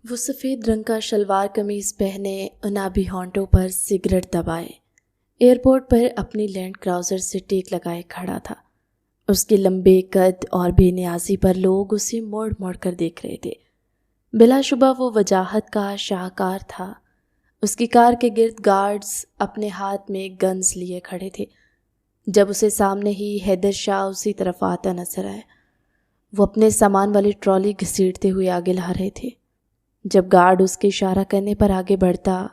وہ سفید رنگ کا شلوار قمیض پہنے انابی ہونٹوں پر سگریٹ دبائے ایئرپورٹ پر اپنی لینڈ کراؤزر سے ٹیک لگائے کھڑا تھا۔ اس کے لمبے قد اور بے نیازی پر لوگ اسے موڑ موڑ کر دیکھ رہے تھے۔ بلا شبہ وہ وجاہت کا شاہکار تھا۔ اس کی کار کے گرد گارڈز اپنے ہاتھ میں گنز لیے کھڑے تھے۔ جب اسے سامنے ہی حیدر شاہ اسی طرف آتا نظر آیا۔ وہ اپنے سامان والی ٹرالی گھسیٹتے ہوئے آگے لا رہے تھے۔ جب گارڈ اس کے اشارہ کرنے پر آگے بڑھتا،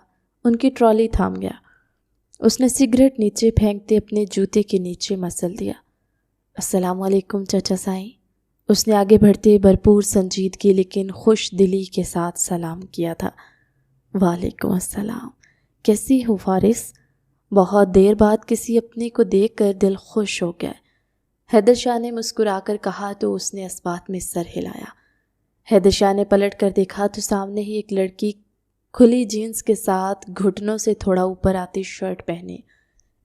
ان کی ٹرالی تھام گیا۔ اس نے سگریٹ نیچے پھینکتے اپنے جوتے کے نیچے مسل دیا۔ السلام علیکم چچا سائیں۔ اس نے آگے بڑھتے بھرپور سنجیدگی لیکن خوش دلی کے ساتھ سلام کیا تھا۔ وعلیکم السلام، کیسی ہو فارس؟ بہت دیر بعد کسی اپنے کو دیکھ کر دل خوش ہو گیا۔ حیدر شاہ نے مسکرا کر کہا تو اس نے اس بات میں سر ہلایا۔ حیدر شاہ نے پلٹ کر دیکھا تو سامنے ہی ایک لڑکی کھلی جینز کے ساتھ گھٹنوں سے تھوڑا اوپر آتی شرٹ پہنے،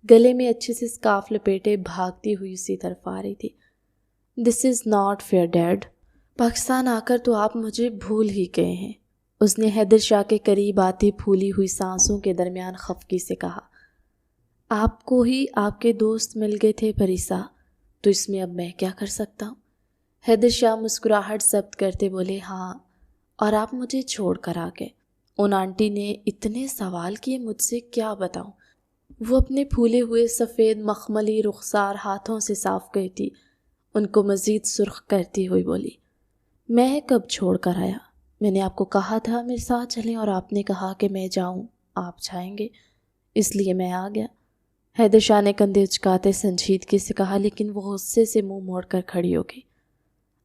گلے میں اچھے سے اسکارف لپیٹے بھاگتی ہوئی اسی طرف آ رہی تھی۔ This is not fair dad, Pakistan آ کر تو آپ مجھے بھول ہی گئے ہیں۔ اس نے حیدر شاہ کے قریب آتی پھولی ہوئی سانسوں کے درمیان خفگی سے کہا۔ آپ کو ہی آپ کے دوست مل گئے تھے پریسا، تو اس میں اب میں کیا کر سکتا ہوں؟ حیدر شاہ مسکراہٹ ضبط کرتے بولے، ہاں، اور آپ مجھے چھوڑ کر آ گئے۔ ان آنٹی نے اتنے سوال کیے، مجھ سے کیا بتاؤں؟ وہ اپنے پھولے ہوئے سفید مخملی رخسار ہاتھوں سے صاف کرتی، ان کو مزید سرخ کرتی ہوئی بولی، میں کب چھوڑ کر آیا؟ میں نے آپ کو کہا تھا میرے ساتھ چلیں اور آپ نے کہا کہ میں جاؤں، آپ جائیں گے، اس لیے میں آ گیا۔ حیدر شاہ نے کندھے اچکاتے سنجیدگی سے کہا، لیکن وہ غصے سے منہ موڑ کر کھڑی ہو گئی۔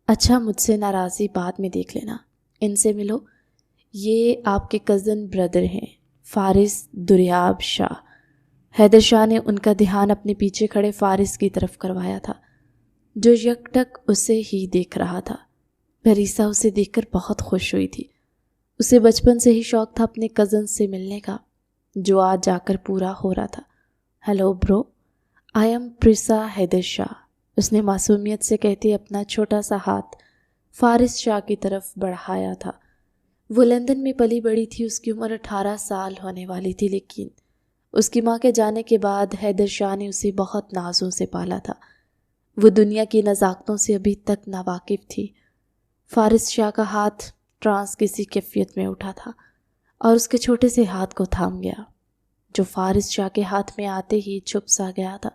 اچھا، مجھ سے ناراضی بعد میں دیکھ لینا، ان سے ملو، یہ آپ کے کزن بردر ہیں، فارس دریاب شاہ۔ حیدر شاہ نے ان کا دھیان اپنے پیچھے کھڑے فارس کی طرف کروایا تھا، جو یکٹک اسے ہی دیکھ رہا تھا۔ پریسا اسے دیکھ کر بہت خوش ہوئی تھی۔ اسے بچپن سے ہی شوق تھا اپنے کزن سے ملنے کا، جو آج جا کر پورا ہو رہا تھا۔ ہیلو برو، آئی ایم پریسا حیدر شاہ، اس نے معصومیت سے کہتے اپنا چھوٹا سا ہاتھ فارس شاہ کی طرف بڑھایا تھا۔ وہ لندن میں پلی بڑی تھی، اس کی عمر 18 سال ہونے والی تھی، لیکن اس کی ماں کے جانے کے بعد حیدر شاہ نے اسے بہت نازوں سے پالا تھا۔ وہ دنیا کی نزاکتوں سے ابھی تک ناواقف تھی۔ فارس شاہ کا ہاتھ ٹرانس کسی کیفیت میں اٹھا تھا اور اس کے چھوٹے سے ہاتھ کو تھام گیا، جو فارس شاہ کے ہاتھ میں آتے ہی چھپ سا گیا تھا۔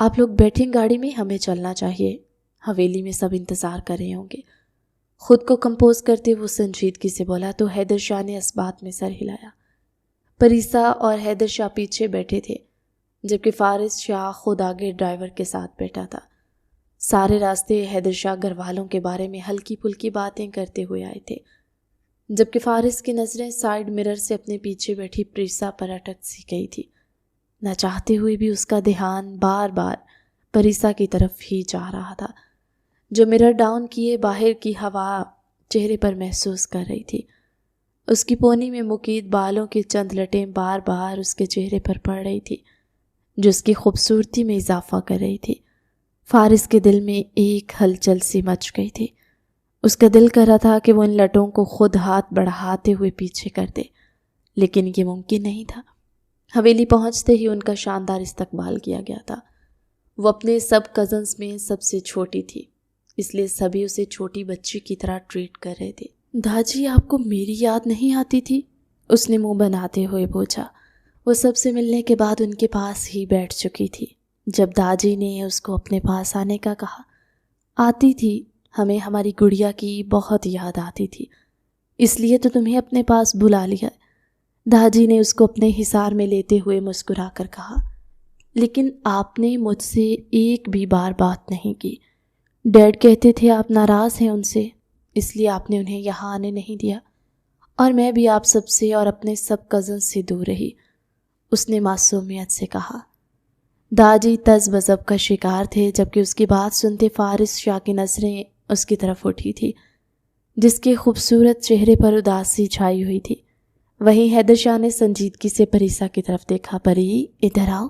آپ لوگ بیٹھیں گاڑی میں، ہمیں چلنا چاہیے، حویلی میں سب انتظار کر رہے ہوں گے۔ خود کو کمپوز کرتے وہ سنجیدگی سے بولا تو حیدر شاہ نے اس بات میں سر ہلایا۔ پریسا اور حیدر شاہ پیچھے بیٹھے تھے، جبکہ فارس شاہ خود آگے ڈرائیور کے ساتھ بیٹھا تھا۔ سارے راستے حیدر شاہ گھر والوں کے بارے میں ہلکی پھلکی باتیں کرتے ہوئے آئے تھے، جبکہ فارس کی نظریں سائیڈ مرر سے اپنے پیچھے بیٹھی پریسا پر اٹک سی گئی تھی۔ نہ چاہتے ہوئے بھی اس کا دھیان بار بار پریسا کی طرف ہی جا رہا تھا، جو مرر ڈاؤن کیے باہر کی ہوا چہرے پر محسوس کر رہی تھی۔ اس کی پونی میں مقید بالوں کی چند لٹیں بار بار اس کے چہرے پر پڑ رہی تھی، جو اس کی خوبصورتی میں اضافہ کر رہی تھی۔ فارس کے دل میں ایک ہلچل سی مچ گئی تھی۔ اس کا دل کر رہا تھا کہ وہ ان لٹوں کو خود ہاتھ بڑھاتے ہوئے پیچھے کر دے، لیکن یہ ممکن نہیں تھا۔ حویلی پہنچتے ہی ان کا شاندار استقبال کیا گیا تھا۔ وہ اپنے سب کزنز میں سب سے چھوٹی تھی، اس لیے سبھی اسے چھوٹی بچی کی طرح ٹریٹ کر رہے تھے۔ داجی، آپ کو میری یاد نہیں آتی تھی؟ اس نے منہ بناتے ہوئے پوچھا۔ وہ سب سے ملنے کے بعد ان کے پاس ہی بیٹھ چکی تھی جب داجی نے اس کو اپنے پاس آنے کا کہا۔ آتی تھی، ہمیں ہماری گڑیا کی بہت یاد آتی تھی، اس لیے تو تمہیں اپنے پاس بلا لیا۔ داجی نے اس کو اپنے حصار میں لیتے ہوئے مسکرا کر کہا، لیکن آپ نے مجھ سے ایک بھی بار بات نہیں کی۔ ڈیڈ کہتے تھے آپ ناراض ہیں ان سے، اس لیے آپ نے انہیں یہاں آنے نہیں دیا، اور میں بھی آپ سب سے اور اپنے سب کزن سے دور رہی، اس نے معصومیت سے کہا۔ داجی تز بزب کا شکار تھے، جبکہ اس کی بات سنتے فارس شاہ کی نظریں اس کی طرف اٹھی تھی، جس کے خوبصورت چہرے پر اداسی چھائی ہوئی تھی۔ وہیں حیدر شاہ نے سنجیدگی سے پریسا کی طرف دیکھا۔ پری، ادھر آؤ،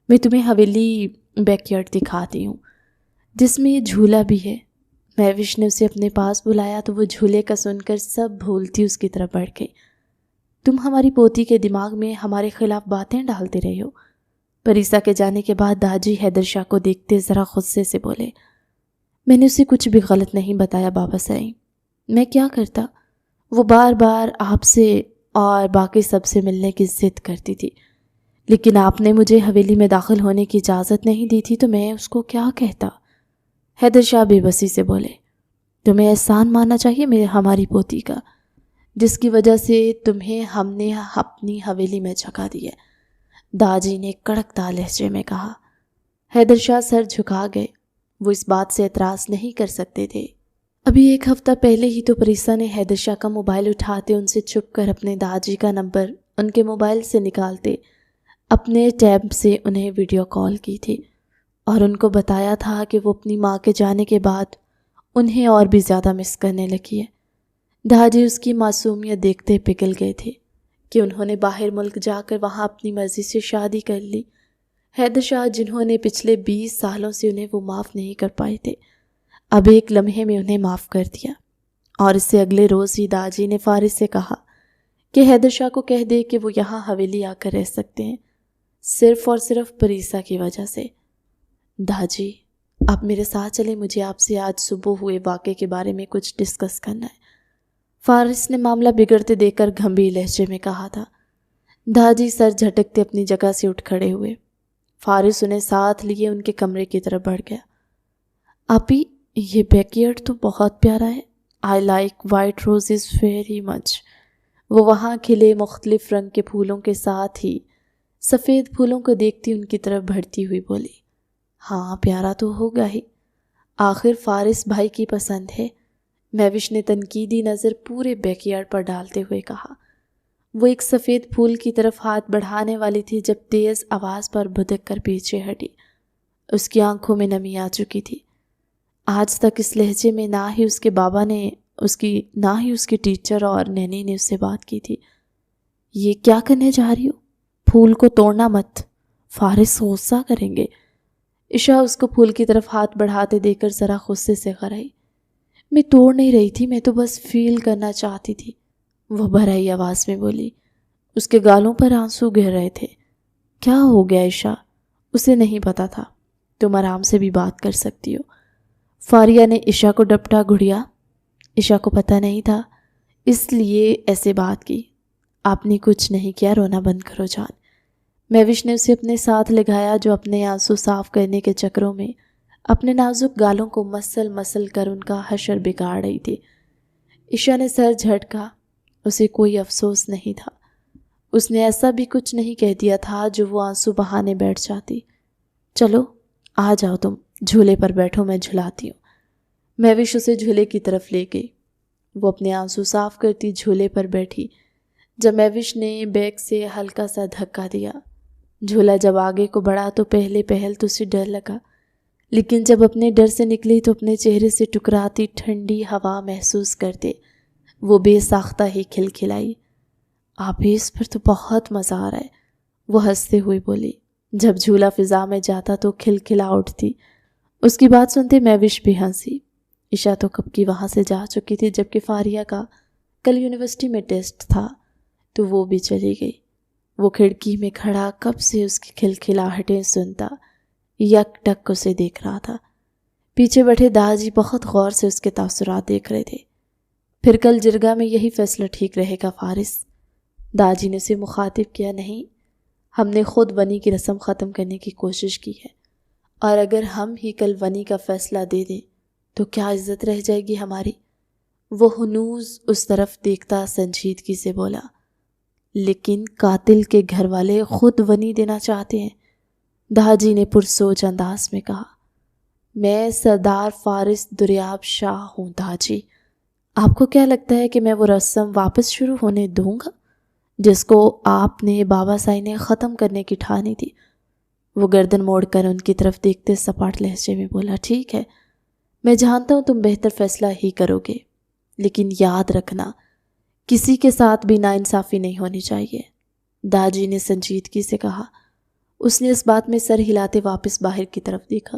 میں تمہیں حویلی بیک یارڈ دکھاتی ہوں، جس میں یہ جھولا بھی ہے۔ مہوش نے اسے اپنے پاس بلایا تو وہ جھولے کا سن کر سب بھولتی اس کی طرف بڑھ گئی۔ تم ہماری پوتی کے دماغ میں ہمارے خلاف باتیں ڈالتے رہے ہو۔ پریسا کے جانے کے بعد داجی حیدر شاہ کو دیکھتے ذرا غصے سے بولے، میں نے اسے کچھ بھی غلط نہیں بتایا بابا سائی، میں کیا کرتا؟ وہ بار بار آپ سے اور باقی سب سے ملنے کی ضد کرتی تھی، لیکن آپ نے مجھے حویلی میں داخل ہونے کی اجازت نہیں دی تھی تو میں اس کو کیا کہتا؟ حیدر شاہ بے بسی سے بولے، تمہیں احسان ماننا چاہیے ہماری پوتی کا، جس کی وجہ سے تمہیں ہم نے اپنی حویلی میں جگہ دی ہے، داجی نے کڑکدار لہجے میں کہا۔ حیدر شاہ سر جھکا گئے، وہ اس بات سے اعتراض نہیں کر سکتے تھے۔ ابھی ایک ہفتہ پہلے ہی تو پریسا نے حیدر شاہ کا موبائل اٹھاتے ان سے چھپ کر اپنے داجی کا نمبر ان کے موبائل سے نکالتے اپنے ٹیب سے انہیں ویڈیو کال کی تھی اور ان کو بتایا تھا کہ وہ اپنی ماں کے جانے کے بعد انہیں اور بھی زیادہ مس کرنے لگی ہے۔ داجی اس کی معصومیت دیکھتے پگھل گئے تھے کہ انہوں نے باہر ملک جا کر وہاں اپنی مرضی سے شادی کر لی۔ حیدر شاہ جنہوں نے پچھلے 20 سالوں سے انہیں وہ معاف نہیں کر پائے تھے، اب ایک لمحے میں انہیں معاف کر دیا، اور اس سے اگلے روز ہی داجی نے فارس سے کہا کہ حیدر شاہ کو کہہ دے کہ وہ یہاں حویلی آ کر رہ سکتے ہیں، صرف اور صرف پریسا کی وجہ سے۔ داجی آپ میرے ساتھ چلیں، مجھے آپ سے آج صبح ہوئے واقعے کے بارے میں کچھ ڈسکس کرنا ہے، فارس نے معاملہ بگڑتے دیکھ کر گھمبیر لہجے میں کہا تھا۔ داجی سر جھٹکتے اپنی جگہ سے اٹھ کھڑے ہوئے۔ فارس انہیں ساتھ لیے ان کے کمرے کی طرف بڑھ گیا۔ آپی یہ بیک یارڈ تو بہت پیارا ہے، I like white roses very much. وہ وہاں کھلے مختلف رنگ کے پھولوں کے ساتھ ہی سفید پھولوں کو دیکھتی ان کی طرف بڑھتی ہوئی بولی، ہاں پیارا تو ہوگا ہی، آخر فارس بھائی کی پسند ہے۔ مہوش نے تنقیدی نظر پورے بیک یارڈ پر ڈالتے ہوئے کہا۔ وہ ایک سفید پھول کی طرف ہاتھ بڑھانے والی تھی جب تیز آواز پر بھدک کر پیچھے ہٹی۔ اس کی آنکھوں میں نمی آ چکی تھی۔ آج تک اس لہجے میں نہ ہی اس کے بابا نے نہ ہی اس کی ٹیچر اور نینی نے اس سے بات کی تھی۔ یہ کیا کرنے جا رہی ہو؟ پھول کو توڑنا مت، فارس غصہ کریں گے۔ عشا اس کو پھول کی طرف ہاتھ بڑھاتے دیکھ کر ذرا غصے سے غرائی۔ میں توڑ نہیں رہی تھی، میں تو بس فیل کرنا چاہتی تھی، وہ بھرائی آواز میں بولی۔ اس کے گالوں پر آنسو گر رہے تھے۔ کیا ہو گیا عشا؟ اسے نہیں پتا تھا، تم آرام سے بھی بات کر سکتی ہو۔ فاریہ نے عشا کو ڈپٹا۔ گڑیا، عشا کو پتہ نہیں تھا اس لیے ایسے بات کی۔ آپ نے کچھ نہیں کیا، رونا بند کرو جان۔ مہوش نے اسے اپنے ساتھ لگایا جو اپنے آنسو صاف کرنے کے چکروں میں اپنے نازک گالوں کو مسل کر ان کا حشر بگاڑ رہی تھی۔ عشا نے سر جھٹکا، اسے کوئی افسوس نہیں تھا، اس نے ایسا بھی کچھ نہیں کہہ دیا تھا جو وہ آنسو بہانے بیٹھ جاتی۔ چلو آ جاؤ، تم جھولے پر بیٹھو، میں جھلاتی ہوں۔ مہوش اسے جھولے کی طرف لے گئی۔ وہ اپنے آنسو صاف کرتی جھولے پر بیٹھی۔ جب مہوش نے بیگ سے ہلکا سا دھکا دیا، جھولا جب آگے کو بڑھا تو پہلے پہل تو اسے ڈر لگا، لیکن جب اپنے ڈر سے نکلی تو اپنے چہرے سے ٹکراتی ٹھنڈی ہوا محسوس کرتے وہ بے ساختہ ہی کھلکھلائی۔ آپ اس پر تو بہت مزہ آ رہا ہے، وہ ہنستے ہوئے بولی۔ جب جھولا فضا میں جاتا تو کھلکھلا اٹھتی۔ اس کی بات سنتے مہوش بھی ہنسی۔ عشا تو کب کی وہاں سے جا چکی تھی، جبکہ فاریہ کا کل یونیورسٹی میں ٹیسٹ تھا تو وہ بھی چلی گئی۔ وہ کھڑکی میں کھڑا کب سے اس کی کھلکھلاہٹیں سنتا، یک ٹک اسے دیکھ رہا تھا۔ پیچھے بیٹھے داجی بہت غور سے اس کے تاثرات دیکھ رہے تھے۔ پھر کل جرگہ میں یہی فیصلہ ٹھیک رہے گا فارس، داجی نے اسے مخاطب کیا۔ نہیں، ہم نے خود ونی کی رسم ختم کرنے کی کوشش کی ہے، اور اگر ہم ہی کل ونی کا فیصلہ دے دیں تو کیا عزت رہ جائے گی ہماری؟ وہ ہنوز اس طرف دیکھتا سنجیدگی سے بولا۔ لیکن قاتل کے گھر والے خود ونی دینا چاہتے ہیں، داجی نے پرسوچ انداز میں کہا۔ میں سردار فارس دریاب شاہ ہوں داجی، آپ کو کیا لگتا ہے کہ میں وہ رسم واپس شروع ہونے دوں گا جس کو آپ نے بابا سائی نے ختم کرنے کی ٹھانی تھی؟ وہ گردن موڑ کر ان کی طرف دیکھتے سپاٹ لہجے میں بولا۔ ٹھیک ہے، میں جانتا ہوں تم بہتر فیصلہ ہی کرو گے، لیکن یاد رکھنا کسی کے ساتھ بھی ناانصافی نہیں ہونی چاہیے، داجی نے سنجیدگی سے کہا۔ اس نے اس بات میں سر ہلاتے واپس باہر کی طرف دیکھا۔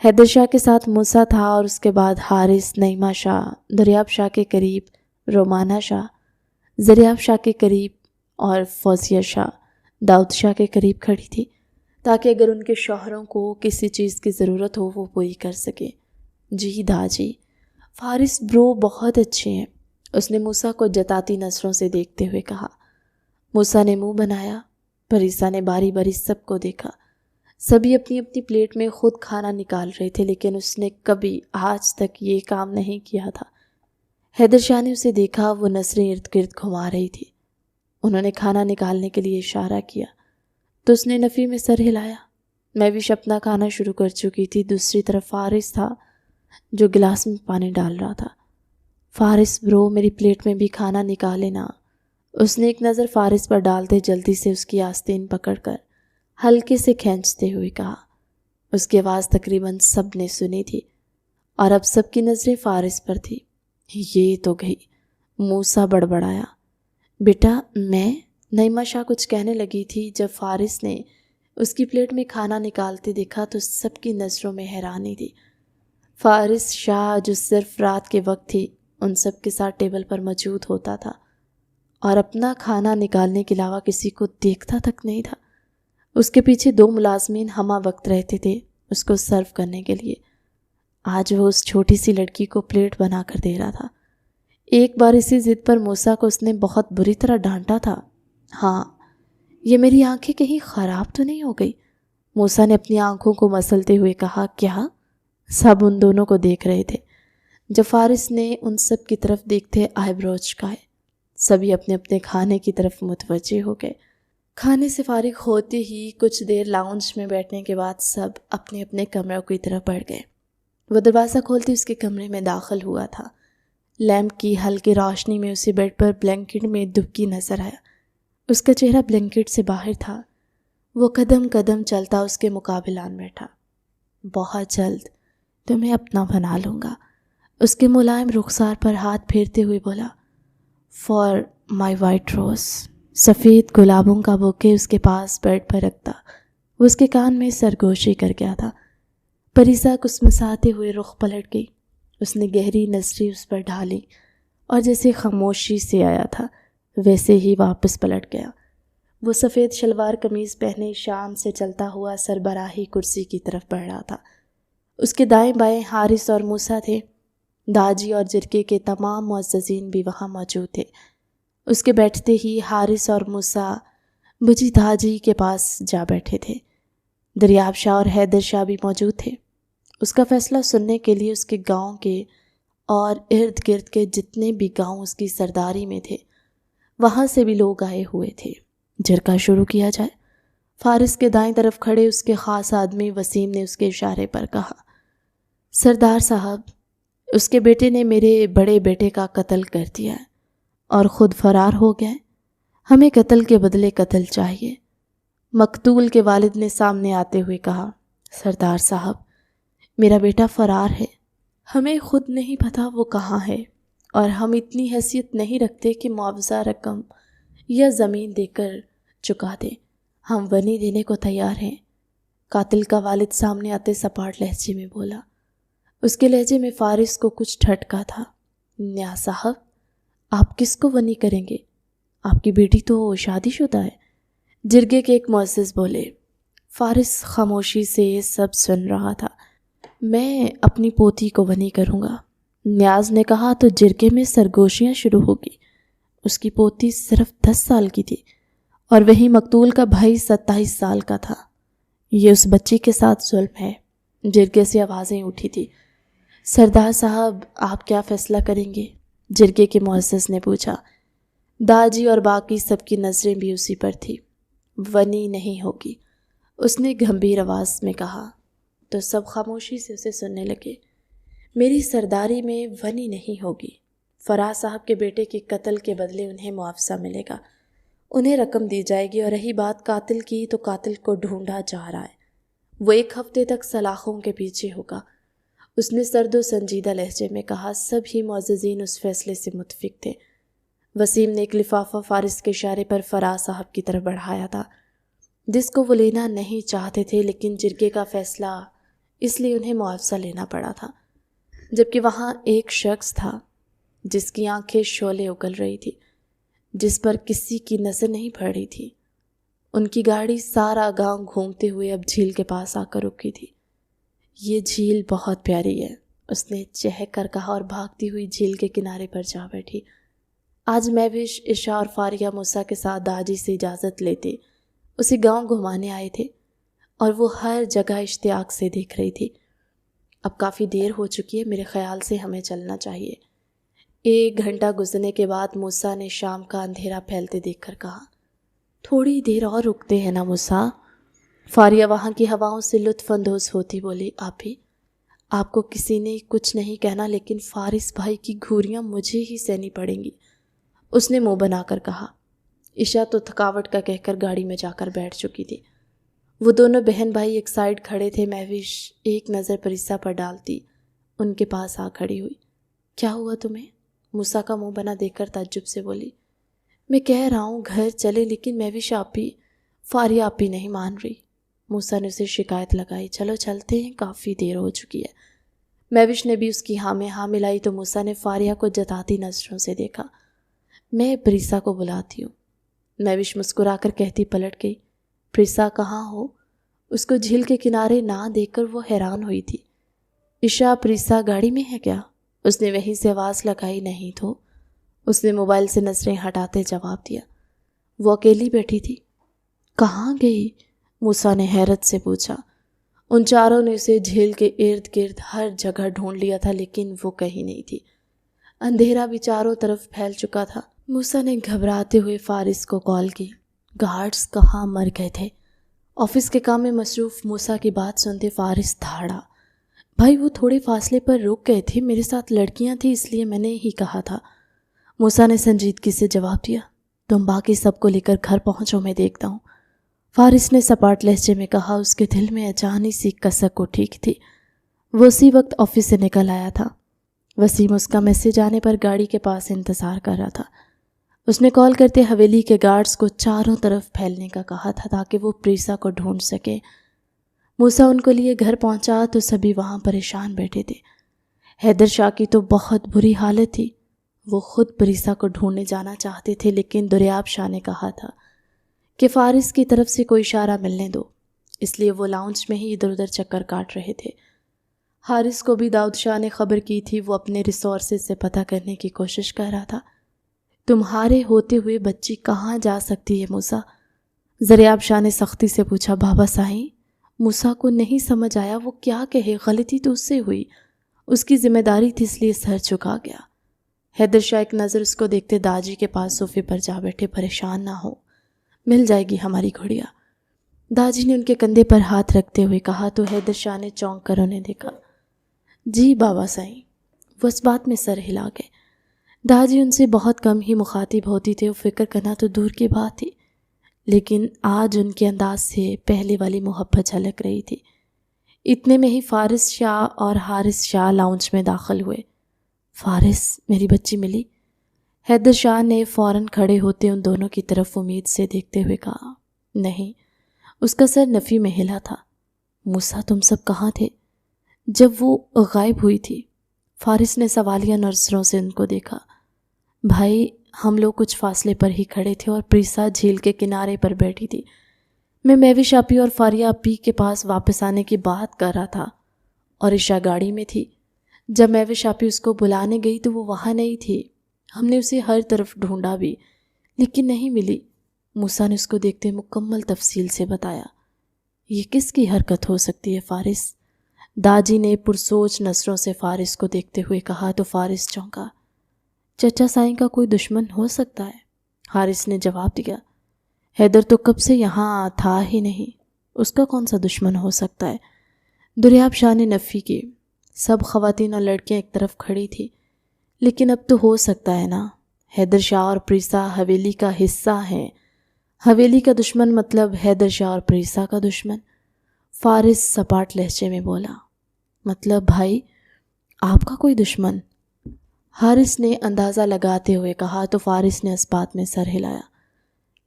حیدر شاہ کے ساتھ موسیٰ تھا اور اس کے بعد حارث، نعیمہ شاہ، دریاب شاہ کے قریب رومانہ شاہ، زریاب شاہ کے قریب اور فوزیہ شاہ داؤد شاہ کے قریب کھڑی تھی تاکہ اگر ان کے شوہروں کو کسی چیز کی ضرورت ہو وہ پوری کر سکے۔ جی دا جی، فارس برو بہت اچھے ہیں، اس نے موسیٰ کو جتاتی نظروں سے دیکھتے ہوئے کہا۔ موسیٰ نے منہ بنایا۔ پریسا نے باری باری سب کو دیکھا۔ سبھی اپنی اپنی پلیٹ میں خود کھانا نکال رہے تھے، لیکن اس نے کبھی آج تک یہ کام نہیں کیا تھا۔ حیدر شاہ نے اسے دیکھا، وہ نظریں ارد گرد گھما رہی تھی۔ انہوں نے کھانا نکالنے کے لیے اشارہ کیا تو اس نے نفی میں سر ہلایا۔ مہوش اپنا کھانا شروع کر چکی تھی۔ دوسری طرف فارس تھا جو گلاس میں پانی ڈال رہا تھا۔ فارس برو، میری پلیٹ میں بھی کھانا نکالے نا۔ اس نے ایک نظر فارس پر ڈالتے جلدی سے اس کی آستین پکڑ کر ہلکے سے کھینچتے ہوئے کہا۔ اس کی آواز تقریباً سب نے سنی تھی اور اب سب کی نظریں فارس پر تھی۔ یہ تو گئی، موسیٰ بڑبڑایا۔ بیٹا میں، نعیمہ شاہ کچھ کہنے لگی تھی۔ جب فارس نے اس کی پلیٹ میں کھانا نکالتے دیکھا تو سب کی نظروں میں حیرانی تھی۔ فارس شاہ جو صرف رات کے وقت ہی ان سب کے ساتھ ٹیبل پر موجود ہوتا تھا اور اپنا کھانا نکالنے کے علاوہ کسی کو دیکھتا تک نہیں تھا، اس کے پیچھے 2 ملازمین ہمہ وقت رہتے تھے اس کو سرو کرنے کے لیے۔ آج وہ اس چھوٹی سی لڑکی کو پلیٹ بنا کر دے رہا تھا۔ ایک بار اسی ضد پر موسیٰ کو اس نے بہت بری طرح ڈانٹا تھا۔ ہاں، یہ میری آنکھیں کہیں خراب تو نہیں ہو گئی؟ موسیٰ نے اپنی آنکھوں کو مسلتے ہوئے کہا۔ کیا؟ سب ان دونوں کو دیکھ رہے تھے۔ جب فارس نے ان سب کی طرف دیکھتے آئی برو چکائے، سبھی اپنے اپنے کھانے کی طرف متوجہ ہو گئے۔ کھانے سے فارغ ہوتے ہی کچھ دیر لاؤنج میں بیٹھنے کے بعد سب اپنے اپنے کمروں کی طرف بڑھ گئے۔ وہ دروازہ کھولتے اس کے کمرے میں داخل ہوا تھا۔ لیمپ کی ہلکی روشنی میں اسے بیڈ پر بلینکٹ میں دبکی نظر آیا۔ اس کا چہرہ بلینکٹ سے باہر تھا۔ وہ قدم قدم چلتا اس کے مقابل آن بیٹھا۔ بہت جلد تمہیں اپنا بنا لوں گا، اس کے ملائم رخسار پر ہاتھ پھیرتے ہوئے بولا۔ فار مائی وائٹ روز، سفید گلابوں کا بوکے اس کے پاس بیڈ پر رکھتا وہ اس کے کان میں سرگوشی کر گیا تھا۔ پریسا کسمساتے ہوئے رخ پلٹ گئی۔ اس نے گہری نظریں اس پر ڈالی اور جیسے خاموشی سے آیا تھا ویسے ہی واپس پلٹ گیا۔ وہ سفید شلوار قمیض پہنے شان سے چلتا ہوا سربراہی کرسی کی طرف بڑھ رہا تھا۔ اس کے دائیں بائیں حارث اور موسیٰ تھے۔ داجی اور جرگے کے تمام معززین بھی وہاں موجود تھے۔ اس کے بیٹھتے ہی حارث اور موسیٰ بجی داجی کے پاس جا بیٹھے تھے۔ دریاب شاہ اور حیدر شاہ بھی موجود تھے۔ اس کا فیصلہ سننے کے لیے اس کے گاؤں کے اور ارد گرد کے جتنے بھی گاؤں اس کی سرداری میں تھے وہاں سے بھی لوگ آئے ہوئے تھے۔ جرگہ شروع کیا جائے۔ فارس کے دائیں طرف کھڑے اس کے خاص آدمی وسیم نے اس کے اشارے پر کہا۔ سردار صاحب، اس کے بیٹے نے میرے بڑے بیٹے کا قتل کر دیا ہے اور خود فرار ہو گیا ہے۔ ہمیں قتل کے بدلے قتل چاہیے۔ مقتول کے والد نے سامنے آتے ہوئے کہا۔ سردار صاحب، میرا بیٹا فرار ہے، ہمیں خود نہیں پتہ وہ کہاں ہے اور ہم اتنی حیثیت نہیں رکھتے کہ معاوضہ رقم یا زمین دے کر چکا دیں۔ ہم ونی دینے کو تیار ہیں۔ قاتل کا والد سامنے آتے سپاٹ لہجے میں بولا۔ اس کے لہجے میں فارس کو کچھ ٹھٹکا تھا۔ نیا صاحب، آپ کس کو ونی کریں گے؟ آپ کی بیٹی تو شادی شدہ ہے۔ جرگے کے ایک معزز بولے۔ فارس خاموشی سے یہ سب سن رہا تھا۔ میں اپنی پوتی کو ونی کروں گا، نیاز نے کہا تو جرگے میں سرگوشیاں شروع ہوگی۔ اس کی پوتی صرف 10 سال کی تھی اور وہی مقتول کا بھائی 27 سال کا تھا۔ یہ اس بچی کے ساتھ ظلم ہے۔ جرگے سے آوازیں اٹھی تھی۔ سردار صاحب، آپ کیا فیصلہ کریں گے؟ جرگے کے معزز نے پوچھا۔ داجی اور باقی سب کی نظریں بھی اسی پر تھی۔ ونی نہیں ہوگی، اس نے گھمبیر آواز میں کہا تو سب خاموشی سے اسے سننے لگے۔ میری سرداری میں ونی نہیں ہوگی۔ فراز صاحب کے بیٹے کے قتل کے بدلے انہیں معاوضہ ملے گا، انہیں رقم دی جائے گی، اور رہی بات قاتل کی تو قاتل کو ڈھونڈا جا رہا ہے، وہ 1 ہفتے تک سلاخوں کے پیچھے ہوگا، اس نے سرد و سنجیدہ لہجے میں کہا۔ سب ہی معززین اس فیصلے سے متفق تھے۔ وسیم نے ایک لفافہ فارس کے اشارے پر فراز صاحب کی طرف بڑھایا تھا، جس کو وہ لینا نہیں چاہتے تھے، لیکن جرگے کا فیصلہ اس لیے انہیں معاوضہ لینا پڑا تھا، جبکہ وہاں ایک شخص تھا جس کی آنکھیں شعلے اگل رہی تھی، جس پر کسی کی نظر نہیں پڑ رہی تھی۔ ان کی گاڑی سارا گاؤں گھومتے ہوئے اب جھیل کے پاس آ کر رکی تھی۔ یہ جھیل بہت پیاری ہے، اس نے چہک کر کہا اور بھاگتی ہوئی جھیل کے کنارے پر جا بیٹھی۔ آج مہوش، عشاء اور فاریہ موسیٰ کے ساتھ داجی سے اجازت لیتے اسے گاؤں گھمانے آئے تھے، اور وہ ہر جگہ اشتیاق سے دیکھ رہی تھی۔ اب کافی دیر ہو چکی ہے، میرے خیال سے ہمیں چلنا چاہیے۔ 1 گھنٹہ گزرنے کے بعد موسیٰ نے شام کا اندھیرا پھیلتے دیکھ کر کہا، تھوڑی دیر اور رکتے ہیں نا موسیٰ؟ فاریہ وہاں کی ہواؤں سے لطف اندوز ہوتی بولی، آپ کو کسی نے کچھ نہیں کہنا، لیکن فارس بھائی کی گھوریاں مجھے ہی سہنی پڑیں گی، اس نے منہ بنا کر کہا۔ عشاء تو تھکاوٹ کا کہہ کر گاڑی میں جا کر بیٹھ چکی تھی۔ وہ دونوں بہن بھائی ایک سائیڈ کھڑے تھے۔ مہوش ایک نظر پریسا پر ڈالتی ان کے پاس آ کھڑی ہوئی۔ کیا ہوا تمہیں؟ موسیٰ کا منہ بنا دیکھ کر تعجب سے بولی۔ میں کہہ رہا ہوں گھر چلے، لیکن مہوش فاریہ آپی نہیں مان رہی۔ موسیٰ نے اسے شکایت لگائی۔ چلو چلتے ہیں، کافی دیر ہو چکی ہے۔ مہوش نے بھی اس کی ہاں میں ہاں ملائی تو موسیٰ نے فاریہ کو جتاتی نظروں سے دیکھا۔ میں پریسا کو بلاتی ہوں۔ مہوش مسکرا کر کہتی پلٹ گئی، پریسا کہاں ہو؟ اس کو جھیل کے کنارے نہ دیکھ کر وہ حیران ہوئی تھی۔ عشاء، پریسا گاڑی میں ہے کیا؟ اس نے وہیں سے آواز لگائی۔ نہیں تو، اس نے موبائل سے نظریں ہٹاتے جواب دیا۔ وہ اکیلی بیٹھی تھی۔ کہاں گئی؟ موسیٰ نے حیرت سے پوچھا۔ ان چاروں نے اسے جھیل کے ارد گرد ہر جگہ ڈھونڈ لیا تھا، لیکن وہ کہیں نہیں تھی۔ اندھیرا بھی چاروں طرف پھیل چکا تھا۔ موسیٰ نے گھبراتے ہوئے فارس کو کال کی۔ گارڈز کہاں مر گئے تھے؟ آفس کے کام میں مصروف موسیٰ کی بات سنتے فارس دھاڑا۔ بھائی وہ تھوڑے فاصلے پر رک گئے تھے، میرے ساتھ لڑکیاں تھیں اس لیے میں نے ہی کہا تھا۔ موسیٰ نے سنجیدگی سے جواب دیا۔ تم باقی سب کو لے کر گھر پہنچو، میں دیکھتا ہوں۔ فارس نے سپاٹ لہجے میں کہا۔ اس کے دل میں اچانی سی کسک اٹھی تھی۔ وہ اسی وقت آفس سے نکل آیا تھا۔ وسیم اس کا میسج آنے پر گاڑی کے پاس انتظار کر رہا تھا۔ اس نے کال کرتے حویلی کے گارڈز کو چاروں طرف پھیلنے کا کہا تھا تاکہ وہ پریسا کو ڈھونڈ سکے۔ موسیٰ ان کو لیے گھر پہنچا تو سبھی وہاں پریشان بیٹھے تھے۔ حیدر شاہ کی تو بہت بری حالت تھی۔ وہ خود پریسا کو ڈھونڈنے جانا چاہتے تھے، لیکن دریاب شاہ نے کہا تھا کہ فارس کی طرف سے کوئی اشارہ ملنے دو، اس لیے وہ لاؤنج میں ہی ادھر ادھر چکر کاٹ رہے تھے۔ حارث کو بھی داؤد شاہ نے خبر کی تھی، وہ اپنے ریسورسز سے پتہ کرنے کی کوشش کر رہا تھا۔ تمہارے ہوتے ہوئے بچی کہاں جا سکتی ہے موسیٰ؟ دریاب شاہ نے سختی سے پوچھا۔ بابا سائیں، موسیٰ کو نہیں سمجھ آیا وہ کیا کہے، غلطی تو اس سے ہوئی، اس کی ذمہ داری تھی اس لیے سر جھکا گیا۔ حیدر شاہ ایک نظر اس کو دیکھتے داجی کے پاس صوفے پر جا بیٹھے۔ پریشان نہ ہو، مل جائے گی ہماری گھڑیا، داجی نے ان کے کندھے پر ہاتھ رکھتے ہوئے کہا تو حیدر شاہ نے چونک کر انہیں دیکھا۔ جی بابا سائیں، وہ اس بات میں سر ہلا گئے۔ داجی ان سے بہت کم ہی مخاطب ہوتی تھے، وہ فکر کرنا تو دور کی بات تھی، لیکن آج ان کے انداز سے پہلے والی محبت جھلک رہی تھی۔ اتنے میں ہی فارس شاہ اور حارث شاہ لاؤنج میں داخل ہوئے۔ فارس، میری بچی ملی؟ حیدر شاہ نے فوراً کھڑے ہوتے ان دونوں کی طرف امید سے دیکھتے ہوئے کہا۔ نہیں، اس کا سر نفی میں ہلا تھا۔ موسیٰ، تم سب کہاں تھے جب وہ غائب ہوئی تھی؟ فارس نے سوالیہ نظروں سے ان کو دیکھا۔ بھائی، ہم لوگ کچھ فاصلے پر ہی کھڑے تھے اور پریسا جھیل کے کنارے پر بیٹھی تھی۔ میں مہوش آپی اور فاریہ آپی کے پاس واپس آنے کی بات کر رہا تھا اور عشاء گاڑی میں تھی۔ جب مہوش آپی اس کو بلانے گئی تو وہ وہاں نہیں تھی۔ ہم نے اسے ہر طرف ڈھونڈا بھی، لیکن نہیں ملی۔ موسیٰ نے اس کو دیکھتے مکمل تفصیل سے بتایا۔ یہ کس کی حرکت ہو سکتی ہے فارس؟ داجی نے پرسوچ نظروں سے فارس کو دیکھتے ہوئے کہا تو فارس چونکا۔ چچا سائیں کا کوئی دشمن ہو سکتا ہے، حارث نے جواب دیا۔ حیدر تو کب سے یہاں تھا ہی نہیں، اس کا کون سا دشمن ہو سکتا ہے؟ دریاب شاہ نے نفی کی۔ سب خواتین اور لڑکیاں ایک طرف کھڑی تھی۔ لیکن اب تو ہو سکتا ہے نا، حیدر شاہ اور پریسا حویلی کا حصہ ہیں۔ حویلی کا دشمن مطلب حیدر شاہ اور پریسا کا دشمن۔ فارس سپاٹ لہجے میں بولا۔ مطلب بھائی، آپ کا کوئی دشمن؟ حارث نے اندازہ لگاتے ہوئے کہا تو فارس نے اس بات میں سر ہلایا۔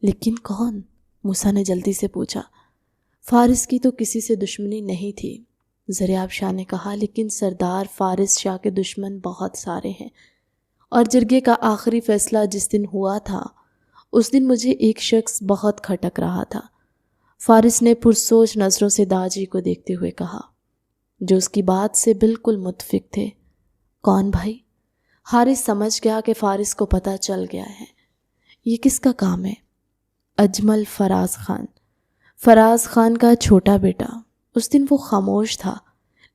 لیکن کون؟ موسیٰ نے جلدی سے پوچھا۔ فارس کی تو کسی سے دشمنی نہیں تھی، زریاب شاہ نے کہا، لیکن سردار فارس شاہ کے دشمن بہت سارے ہیں، اور جرگے کا آخری فیصلہ جس دن ہوا تھا اس دن مجھے ایک شخص بہت کھٹک رہا تھا۔ فارس نے پرسوچ نظروں سے داجی کو دیکھتے ہوئے کہا، جو اس کی بات سے بالکل متفق تھے۔ کون بھائی؟ حارث سمجھ گیا کہ فارس کو پتہ چل گیا ہے۔ یہ کس کا کام ہے؟ اجمل فراز خان، فراز خان کا چھوٹا بیٹا۔ اس دن وہ خاموش تھا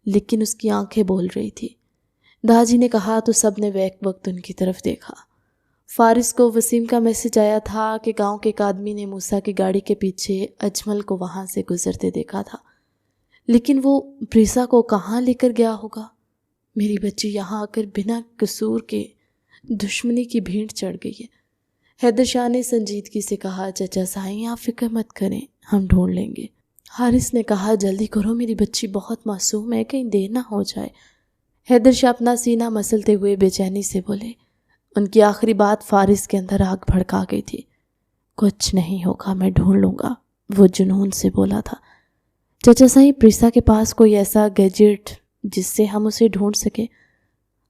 لیکن اس کی آنکھیں بول رہی تھی۔ داجی نے کہا تو سب نے بیک وقت ان کی طرف دیکھا۔ فارس کو وسیم کا میسج آیا تھا کہ گاؤں کے ایک آدمی نے موسیٰ کی گاڑی کے پیچھے اجمل کو وہاں سے گزرتے دیکھا تھا، لیکن وہ پریسا کو کہاں لے کر گیا ہوگا؟ میری بچی یہاں آ کر بنا قصور کے دشمنی کی بھینٹ چڑھ گئی ہے۔ حیدر شاہ نے سنجیدگی سے کہا، چچا سائیں آپ فکر مت کریں، ہم ڈھونڈ لیں گے۔ حارث نے کہا، جلدی کرو، میری بچی بہت معصوم ہے، کہیں دیر نہ ہو جائے۔ حیدر شاہ اپنا سینہ مسلتے ہوئے بے چینی سے بولے۔ ان کی آخری بات فارس کے اندر آگ بھڑکا گئی تھی۔ کچھ نہیں ہوگا، میں ڈھونڈ لوں گا، وہ جنون سے بولا تھا۔ چچا سائیں، پریسا کے پاس کوئی ایسا گیجٹ جس سے ہم اسے ڈھونڈ سکیں؟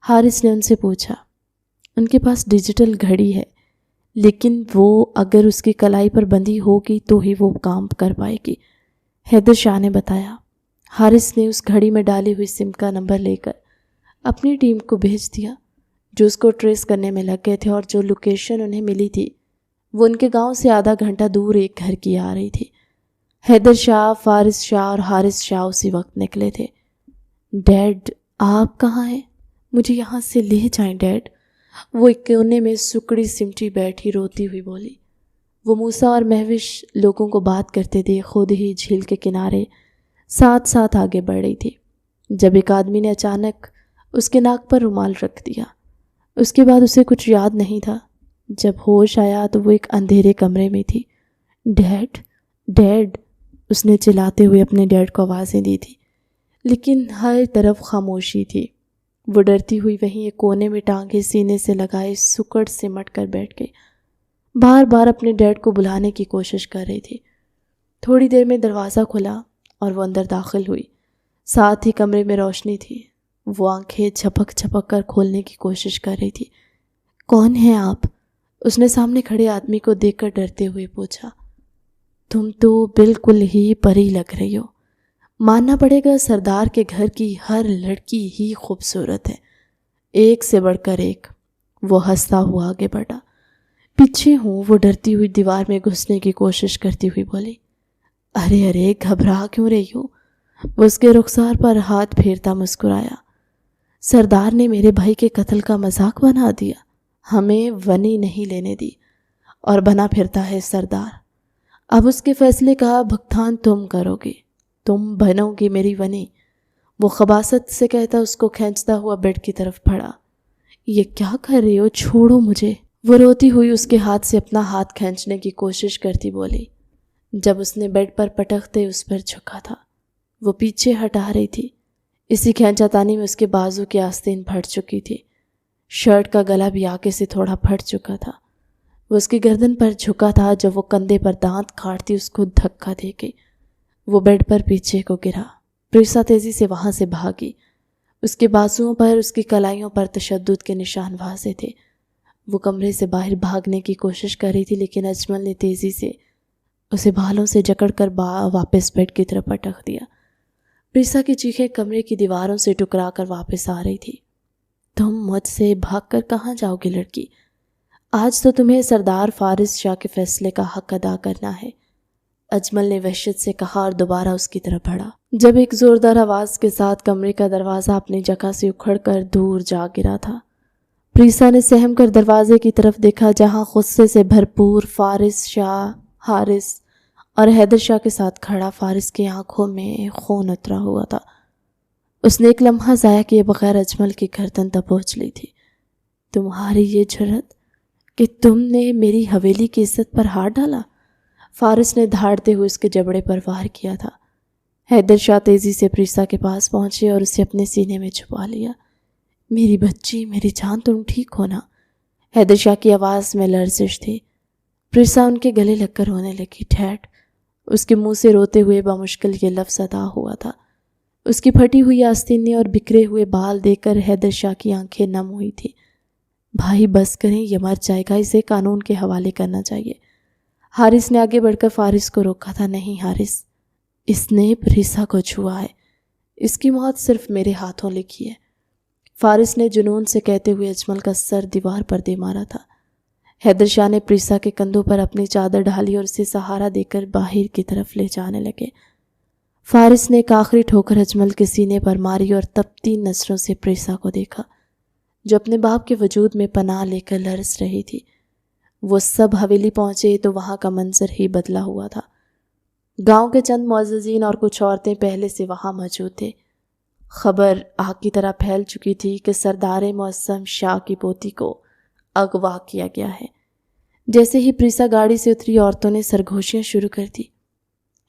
حارث نے ان سے پوچھا۔ ان کے پاس ڈیجیٹل گھڑی ہے، لیکن وہ اگر اس کی کلائی پر بندھی ہوگی تو ہی وہ کام کر پائے گی، حیدر شاہ نے بتایا۔ حارث نے اس گھڑی میں ڈالی ہوئی سم کا نمبر لے کر اپنی ٹیم کو بھیج دیا، جو اس کو ٹریس کرنے میں لگ گئے تھے، اور جو لوکیشن انہیں ملی تھی وہ ان کے گاؤں سے آدھا گھنٹہ دور ایک گھر کی آ رہی تھی۔ حیدر شاہ، فارس شاہ اور حارث شاہ اسی وقت نکلے تھے۔ ڈیڈ آپ کہاں ہیں؟ مجھے یہاں سے لے جائیں ڈیڈ، وہ ایک کونے میں سکڑی سمٹی بیٹھی روتی ہوئی بولی۔ وہ موسیٰ اور مہوش لوگوں کو بات کرتے دیکھ خود ہی جھیل کے کنارے ساتھ ساتھ آگے بڑھ رہی تھی، جب ایک آدمی نے اچانک اس کے ناک پر رومال رکھ دیا۔ اس کے بعد اسے کچھ یاد نہیں تھا۔ جب ہوش آیا تو وہ ایک اندھیرے کمرے میں تھی۔ ڈیڈ، ڈیڈ، اس نے چلاتے ہوئے اپنے ڈیڈ کو آوازیں دی تھی، لیکن ہر طرف خاموشی تھی۔ وہ ڈرتی ہوئی وہیں ایک کونے میں ٹانگیں سینے سے لگائے سکڑ سمٹ کر بیٹھ گئی، بار بار اپنے ڈیڈ کو بلانے کی کوشش کر رہی تھی۔ تھوڑی دیر میں دروازہ کھلا اور وہ اندر داخل ہوئی۔ ساتھ ہی کمرے میں روشنی تھی۔ وہ آنکھیں جھپک جھپک کر کھولنے کی کوشش کر رہی تھی۔ کون ہیں آپ؟ اس نے سامنے کھڑے آدمی کو دیکھ کر ڈرتے ہوئے پوچھا۔ تم تو بالکل ہی پری لگ رہی ہو۔ ماننا پڑے گا سردار کے گھر کی ہر لڑکی ہی خوبصورت ہے، ایک سے بڑھ کر ایک۔ وہ ہنستا ہوا آگے بڑھا۔ پیچھے ہوں، وہ ڈرتی ہوئی دیوار میں گھسنے کی کوشش کرتی ہوئی بولی۔ ارے ارے، گھبرا کیوں رہی ہو؟ وہ اس کے رخسار پر ہاتھ پھیرتا مسکرایا۔ سردار نے میرے بھائی کے قتل کا مذاق بنا دیا، ہمیں ونی نہیں لینے دی، اور بنا پھرتا ہے سردار۔ اب اس کے فیصلے کا بھگتان تم کرو گے، تم بنو گی میری ونی۔ وہ خباثت سے کہتا اس کو کھینچتا ہوا بیڈ کی طرف بڑھا۔ یہ کیا کر رہی ہو؟ چھوڑو مجھے۔ وہ روتی ہوئی اس کے ہاتھ سے اپنا ہاتھ کھینچنے کی کوشش کرتی بولی۔ جب اس نے بیڈ پر پٹکتے اس پر جھکا تھا، وہ پیچھے ہٹا رہی تھی۔ اسی کھینچا تانی میں اس کے بازو کی آستین پھٹ چکی تھی۔ شرٹ کا گلا بھی آگے سے تھوڑا پھٹ چکا تھا۔ وہ اس کی گردن پر جھکا تھا، جب وہ کندھے پر دانت کاٹتی اس کو دھکا دے گئی۔ وہ بیڈ پر پیچھے کو گرا۔ پریسا تیزی سے وہاں سے بھاگی۔ اس کے بازوؤں پر، اس کی کلائیوں پر تشدد کے نشان واضح تھے۔ وہ کمرے سے باہر بھاگنے کی کوشش کر رہی تھی، لیکن اجمل نے تیزی سے اسے بالوں سے جکڑ کر واپس بیڈ کی طرف پٹک دیا۔ پریسا کی چیخیں کمرے کی دیواروں سے ٹکرا کر واپس آ رہی تھی۔ تم مجھ سے بھاگ کر کہاں جاؤ گی لڑکی؟ آج تو تمہیں سردار فارس شاہ کے فیصلے کا حق ادا کرنا ہے، اجمل نے وحشت سے کہا اور دوبارہ اس کی طرف بڑھا۔ جب ایک زوردار آواز کے ساتھ کمرے کا دروازہ اپنی جگہ سے اکھڑ کر دور جا گرا تھا۔ پریسا نے سہم کر دروازے کی طرف دیکھا، جہاں غصے سے بھرپور فارس شاہ، حارث اور حیدر شاہ کے ساتھ کھڑا۔ فارس کی آنکھوں میں خون اترا ہوا تھا۔ اس نے ایک لمحہ ضائع کیے بغیر اجمل کی گردن دبوچ لی تھی۔ تمہاری یہ جرأت کہ تم نے میری حویلی کی عزت پر ہاتھ ڈالا؟ فارس نے دھاڑتے ہوئے اس کے جبڑے پر وار کیا تھا۔ حیدر شاہ تیزی سے پریسا کے پاس پہنچے اور اسے اپنے سینے میں چھپا لیا۔ میری بچی، میری جان، تم ٹھیک ہو نا؟ حیدر شاہ کی آواز میں لرزش تھی۔ پریسا ان کے گلے لگ کر رونے لگی۔ ڈیڈ، اس کے منہ سے روتے ہوئے بمشکل یہ لفظ ادا ہوا تھا۔ اس کی پھٹی ہوئی آستینیں اور بکھرے ہوئے بال دیکھ کر حیدر شاہ کی آنکھیں نم ہوئی تھی۔ بھائی بس کریں، یہ مر جائے گا، اسے قانون کے حوالے کرنا چاہیے۔ حارث نے آگے بڑھ کر فارس کو روکا تھا۔ نہیں حارث، اس نے پریسا کو چھوا ہے، اس کی موت صرف میرے ہاتھوں لکھی ہے۔ فارس نے جنون سے کہتے ہوئے اجمل کا سر دیوار پر دے مارا تھا۔ حیدر شاہ نے پریسا کے کندھوں پر اپنی چادر ڈھالی اور اسے سہارا دے کر باہر کی طرف لے جانے لگے۔ فارس نے ایک آخری ٹھوکر اجمل کے سینے پر ماری اور تپتی نظروں سے پریسا کو دیکھا، جو اپنے باپ کے وجود میں پناہ لے کر لرز رہی تھی۔ وہ سب حویلی پہنچے تو وہاں کا منظر ہی بدلا ہوا تھا۔ گاؤں کے چند معززین اور کچھ عورتیں پہلے سے وہاں موجود تھے۔ خبر آگ کی طرح پھیل چکی تھی کہ سردار معظم شاہ کی پوتی کو اغوا کیا گیا ہے۔ جیسے ہی پریسا گاڑی سے اتری، عورتوں نے سرگوشیاں شروع کر دی۔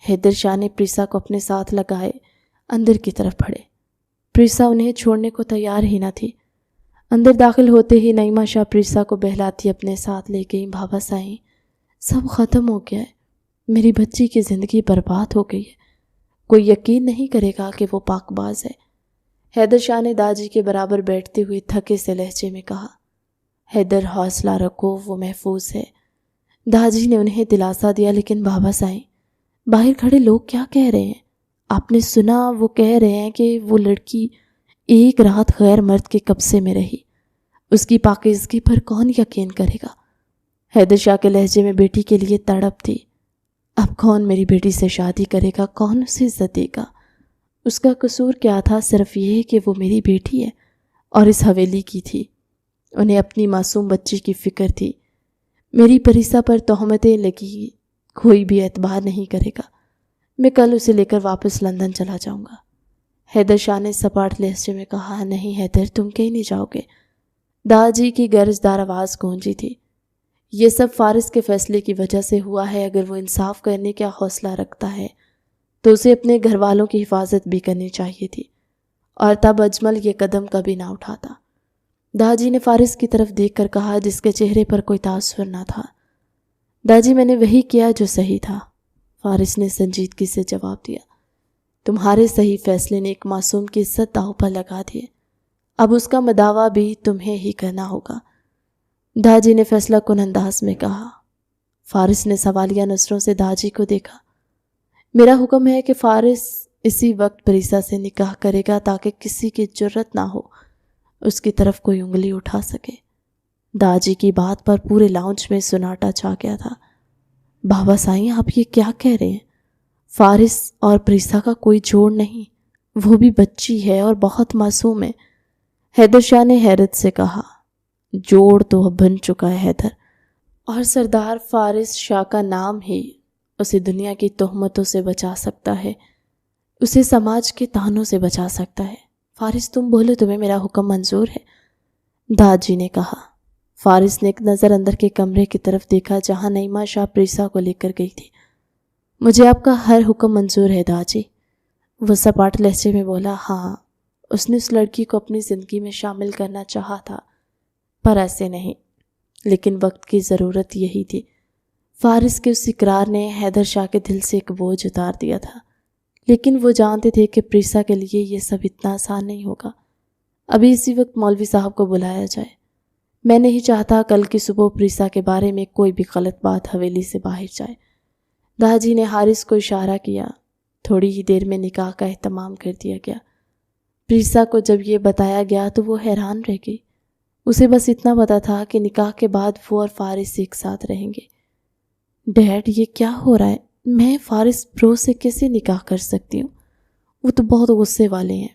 حیدر شاہ نے پریسا کو اپنے ساتھ لگائے اندر کی طرف بڑھے۔ پریسا انہیں چھوڑنے کو تیار ہی نہ تھی۔ اندر داخل ہوتے ہی نعیمہ شاہ پریسا کو بہلاتی اپنے ساتھ لے گئیں۔ بابا سائیں، سب ختم ہو گیا ہے، میری بچی کی زندگی برباد ہو گئی ہے، کوئی یقین نہیں کرے گا کہ وہ پاک باز ہے۔ حیدر شاہ نے داجی کے برابر بیٹھتے ہوئے تھکے سے لہجے میں کہا۔ حیدر حوصلہ رکھو، وہ محفوظ ہے۔ داجی نے انہیں دلاسا دیا۔ لیکن بابا سائیں، باہر کھڑے لوگ کیا کہہ رہے ہیں؟ آپ نے سنا؟ وہ کہہ رہے ہیں کہ وہ لڑکی ایک رات غیر مرد کے قبضے میں رہی، اس کی پاکیزگی پر کون یقین کرے گا؟ حیدر شاہ کے لہجے میں بیٹی کے لیے تڑپ تھی۔ اب کون میری بیٹی سے شادی کرے گا؟ کون اسے عزت دے گا؟ اس کا قصور کیا تھا؟ صرف یہ کہ وہ میری بیٹی ہے اور اس حویلی کی تھی۔ انہیں اپنی معصوم بچی کی فکر تھی۔ میری پریسا پر تہمتیں لگی، کوئی بھی اعتبار نہیں کرے گا۔ میں کل اسے لے کر واپس لندن چلا جاؤں گا۔ حیدر شاہ نے سپاٹ لہجے میں کہا۔ نہیں حیدر، تم کہیں نہیں جاؤ گے۔ داجی کی گرجدار آواز گونجی تھی۔ یہ سب فارس کے فیصلے کی وجہ سے ہوا ہے۔ اگر وہ انصاف کرنے کا حوصلہ رکھتا ہے تو اسے اپنے گھر والوں کی حفاظت بھی کرنی چاہیے تھی، اور تب اجمل یہ قدم کبھی نہ اٹھاتا۔ داجی نے فارس کی طرف دیکھ کر کہا، جس کے چہرے پر کوئی تاثر نہ تھا۔ داجی، میں نے وہی کیا جو صحیح تھا، فارس نے سنجیدگی سے جواب دیا۔ تمہارے صحیح فیصلے نے ایک معصوم کی عزت داؤ پر لگا دی ہے، اب اس کا مداوع بھی تمہیں ہی کرنا ہوگا، داجی نے فیصلہ کن انداز میں کہا۔ فارس نے سوالیہ نظروں سے داجی کو دیکھا۔ میرا حکم ہے کہ فارس اسی وقت پریسا سے نکاح کرے گا تاکہ کسی کی جرت نہ ہو اس کی طرف کوئی انگلی اٹھا سکے۔ داجی کی بات پر پورے لاؤنج میں سناٹا چھا گیا تھا۔ بابا سائیں، آپ یہ کیا کہہ رہے ہیں؟ فارس اور پریسا کا کوئی جوڑ نہیں، وہ بھی بچی ہے اور بہت معصوم ہے، حیدر شاہ نے حیرت سے کہا۔ جوڑ تو اب بن چکا ہے حیدر، اور سردار فارس شاہ کا نام ہی اسے دنیا کی تہمتوں سے بچا سکتا ہے، اسے سماج کے طعنوں سے بچا سکتا ہے۔ فارس، تم بولو، تمہیں میرا حکم منظور ہے؟ داجی نے کہا۔ فارس نے ایک نظر اندر کے کمرے کی طرف دیکھا جہاں نعیمہ شاہ پریسا کو لے کر گئی تھی۔ مجھے آپ کا ہر حکم منظور ہے داجی، وہ سپاٹ لہجے میں بولا۔ ہاں، اس نے اس لڑکی کو اپنی زندگی میں شامل کرنا چاہا تھا، پر ایسے نہیں، لیکن وقت کی ضرورت یہی تھی۔ فارس کے اس اقرار نے حیدر شاہ کے دل سے ایک بوجھ اتار دیا تھا، لیکن وہ جانتے تھے کہ پریسا کے لیے یہ سب اتنا آسان نہیں ہوگا۔ ابھی اسی وقت مولوی صاحب کو بلایا جائے۔ میں نہیں چاہتا کل کی صبح پریسا کے بارے میں کوئی بھی غلط بات حویلی سے باہر جائے۔ داجی نے حارث کو اشارہ کیا۔ تھوڑی ہی دیر میں نکاح کا اہتمام کر دیا گیا۔ پریسا کو جب یہ بتایا گیا تو وہ حیران رہ گئی۔ اسے بس اتنا پتا تھا کہ نکاح کے بعد وہ اور فارس ایک ساتھ رہیں گے۔ ڈیڈ، یہ کیا ہو رہا ہے؟ میں فارس برو سے کیسے نکاح کر سکتی ہوں؟ وہ تو بہت غصے والے ہیں،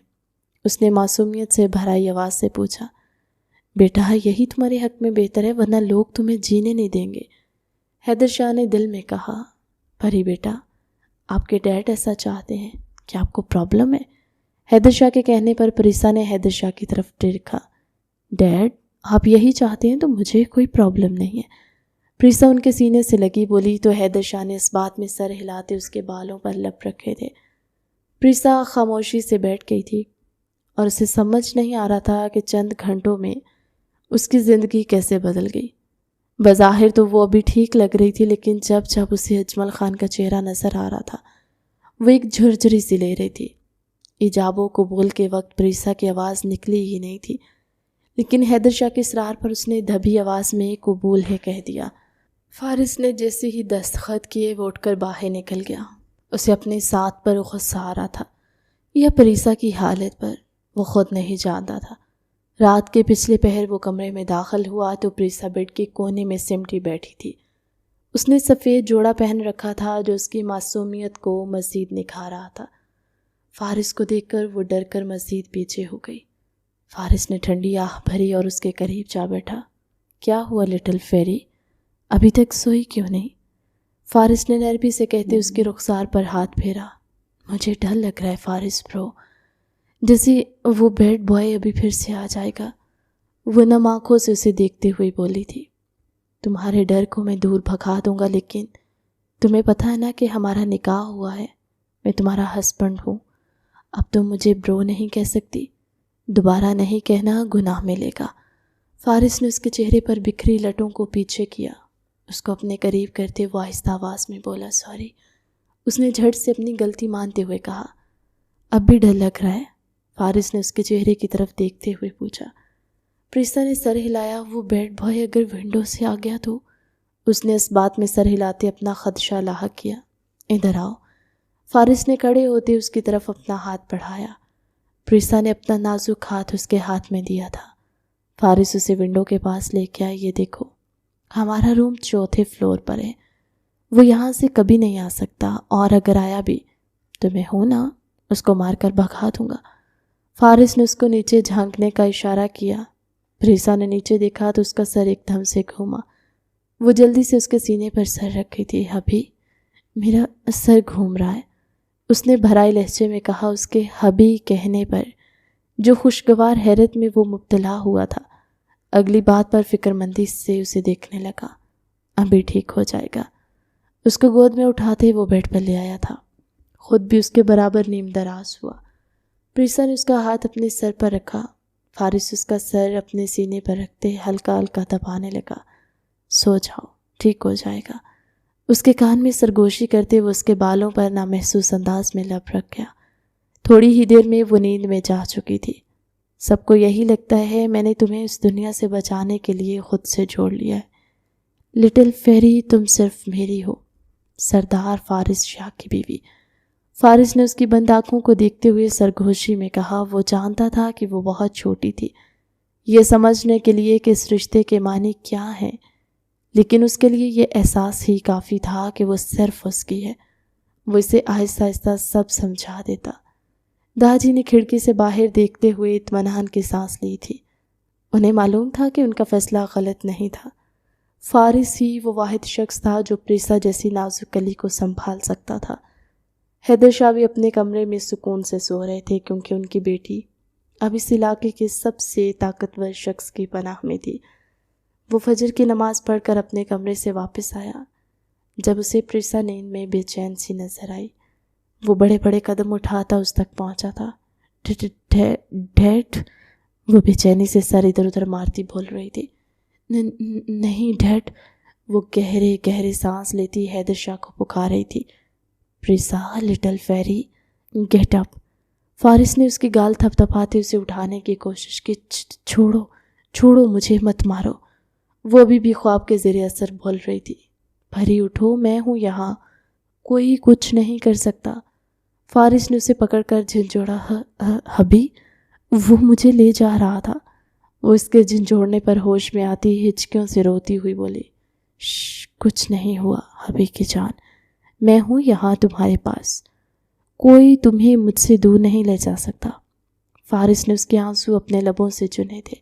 اس نے معصومیت سے بھرائی آواز سے پوچھا۔ بیٹا، یہی تمہارے حق میں بہتر ہے، ورنہ لوگ تمہیں جینے نہیں دیں گے، حیدر شاہ نے دل میں کہا۔ پری بیٹا، آپ کے ڈیڈ ایسا چاہتے ہیں، کیا آپ کو پرابلم ہے؟ حیدر شاہ کے کہنے پر پریسا نے حیدر شاہ کی طرف دیکھا۔ ڈیڈ، آپ یہی چاہتے ہیں تو مجھے کوئی پرابلم نہیں ہے۔ پریسا ان کے سینے سے لگی بولی تو حیدر شاہ نے اس بات میں سر ہلاتے اس کے بالوں پر لپ رکھے تھے۔ پریسا خاموشی سے بیٹھ گئی تھی اور اسے سمجھ نہیں آ رہا تھا کہ چند گھنٹوں میں اس کی زندگی کیسے بدل گئی۔ بظاہر تو وہ ابھی ٹھیک لگ رہی تھی، لیکن جب جب اسے اجمل خان کا چہرہ نظر آ رہا تھا وہ ایک جھرجھری سی لے رہی تھی۔ ایجاب و قبول کے وقت پریسا کی آواز نکلی ہی نہیں تھی، لیکن حیدر شاہ کے اصرار پر اس نے دبی آواز میں قبول ہے کہہ دیا۔ فارس نے جیسے ہی دستخط کیے وہ اٹھ کر باہر نکل گیا۔ اسے اپنے ساتھ پر غصہ آ رہا تھا یا پریسا کی حالت پر، وہ خود نہیں جانتا تھا۔ رات کے پچھلے پہر وہ کمرے میں داخل ہوا تو پریسا بیڈ کے کونے میں سمٹی بیٹھی تھی۔ اس نے سفید جوڑا پہن رکھا تھا جو اس کی معصومیت کو مزید نکھار رہا تھا۔ فارس کو دیکھ کر وہ ڈر کر مزید پیچھے ہو گئی۔ فارس نے ٹھنڈی آہ بھری اور اس کے قریب جا بیٹھا۔ کیا ہوا لٹل فیری؟ ابھی تک سوئی کیوں نہیں؟ فارس نے نرمی سے کہتے اس کے رخسار پر ہاتھ پھیرا۔ مجھے ڈر لگ رہا ہے فارس برو، جیسے وہ بیڈ بوائے ابھی پھر سے آ جائے گا۔ وہ نم آنکھوں سے اسے دیکھتے ہوئے بولی تھی۔ تمہارے ڈر کو میں دور بھگا دوں گا، لیکن تمہیں پتہ ہے نا کہ ہمارا نکاح ہوا ہے، میں تمہارا ہسبینڈ ہوں۔ اب تم مجھے برو نہیں کہہ سکتی، دوبارہ نہیں کہنا، گناہ ملے گا۔ فارس نے اس کے چہرے پر بکھری لٹوں کو پیچھے کیا، اس کو اپنے قریب کرتے وہ آہستہ آواز میں بولا سوری۔ اس نے جھٹ سے اپنی غلطی مانتے ہوئے کہا اب بھی ڈر لگ رہا ہے؟ فارس نے اس کے چہرے کی طرف دیکھتے ہوئے پوچھا۔ پریسا نے سر ہلایا۔ وہ بیڈ بوائے اگر ونڈو سے آ گیا تو؟ اس نے اس بات میں سر ہلاتے اپنا خدشہ لاحق کیا۔ ادھر آؤ۔ فارس نے کھڑے ہوتے اس کی طرف اپنا ہاتھ بڑھایا۔ پریسا نے اپنا نازک ہاتھ اس کے ہاتھ میں دیا تھا۔ فارس اسے ونڈو کے پاس لے کے آیا۔ یہ دیکھو، ہمارا روم 4تھے فلور پر ہے، وہ یہاں سے کبھی نہیں آ سکتا، اور اگر آیا بھی تو میں ہوں نا، اس کو مار کر بھگا دوں گا۔ فارس نے اس کو نیچے جھانکنے کا اشارہ کیا۔ پریسا نے نیچے دیکھا تو اس کا سر ایک دم سے گھوما۔ وہ جلدی سے اس کے سینے پر سر رکھی تھی۔ ابھی میرا سر گھوم رہا ہے، اس نے بھرائی لہجے میں کہا۔ اس کے ہبی کہنے پر جو خوشگوار حیرت میں وہ مبتلا ہوا تھا، اگلی بات پر فکر مندی سے اسے دیکھنے لگا۔ ابھی ٹھیک ہو جائے گا۔ اس کو گود میں اٹھاتے وہ بیڈ پر لے آیا تھا، خود بھی اس کے برابر نیم دراز ہوا۔ پریسا نے اس کا ہاتھ اپنے سر پر رکھا۔ فارس اس کا سر اپنے سینے پر رکھتے ہلکا ہلکا دبانے لگا۔ سو جاؤ، ٹھیک ہو جائے گا۔ اس کے کان میں سرگوشی کرتے وہ اس کے بالوں پر نامحسوس انداز میں لب رکھ گیا۔ تھوڑی ہی دیر میں وہ نیند میں جا چکی تھی۔ سب کو یہی لگتا ہے میں نے تمہیں اس دنیا سے بچانے کے لیے خود سے جوڑ لیا ہے لٹل فیری، تم صرف میری ہو، سردار فارس شاہ کی بیوی۔ فارس نے اس کی بند آنکھوں کو دیکھتے ہوئے سرگوشی میں کہا۔ وہ جانتا تھا کہ وہ بہت چھوٹی تھی یہ سمجھنے کے لیے کہ اس رشتے کے معنی کیا ہیں، لیکن اس کے لیے یہ احساس ہی کافی تھا کہ وہ صرف اس کی ہے۔ وہ اسے آہستہ آہستہ سب سمجھا دیتا۔ داجی نے کھڑکی سے باہر دیکھتے ہوئے اطمینان کی سانس لی تھی۔ انہیں معلوم تھا کہ ان کا فیصلہ غلط نہیں تھا۔ فارس ہی وہ واحد شخص تھا جو پریسا جیسی نازک کلی کو سنبھال سکتا تھا۔ حیدر شاہ بھی اپنے کمرے میں سکون سے سو رہے تھے کیونکہ ان کی بیٹی اب اس علاقے کے سب سے طاقتور شخص کی پناہ میں تھی۔ وہ فجر کی نماز پڑھ کر اپنے کمرے سے واپس آیا۔ جب اسے پریسا نیند میں بے چین سی نظر آئی، وہ بڑے بڑے قدم اٹھاتا اس تک پہنچا تھا۔ ڈیڈ، وہ بے چینی سے سر ادھر ادھر مارتی بول رہی تھی۔ نہیں ڈیڈ، وہ گہرے گہرے سانس لیتی حیدر شاہ کو پکار رہی تھی۔ پریسا، لٹل فیری، گیٹ اپ۔ فارس نے اس کی گال تھپ تھپاتے اسے اٹھانے کی کوشش کی۔ چھوڑو چھوڑو، مجھے مت مارو۔ وہ ابھی بھی خواب کے زیر اثر بول رہی تھی۔ پری اٹھو، میں ہوں یہاں، کوئی کچھ نہیں کر سکتا۔ فارس نے اسے پکڑ کر جھنجھوڑا۔ ہبی، وہ مجھے لے جا رہا تھا۔ وہ اس کے جھنجھوڑنے پر ہوش میں آتی ہچکیوں سے روتی ہوئی بولی، کچھ نہیں ہوا ہبی کی جان، میں ہوں یہاں تمہارے پاس، کوئی تمہیں مجھ سے دور نہیں لے جا سکتا۔ فارس نے اس کے آنسو اپنے لبوں سے چنے تھے،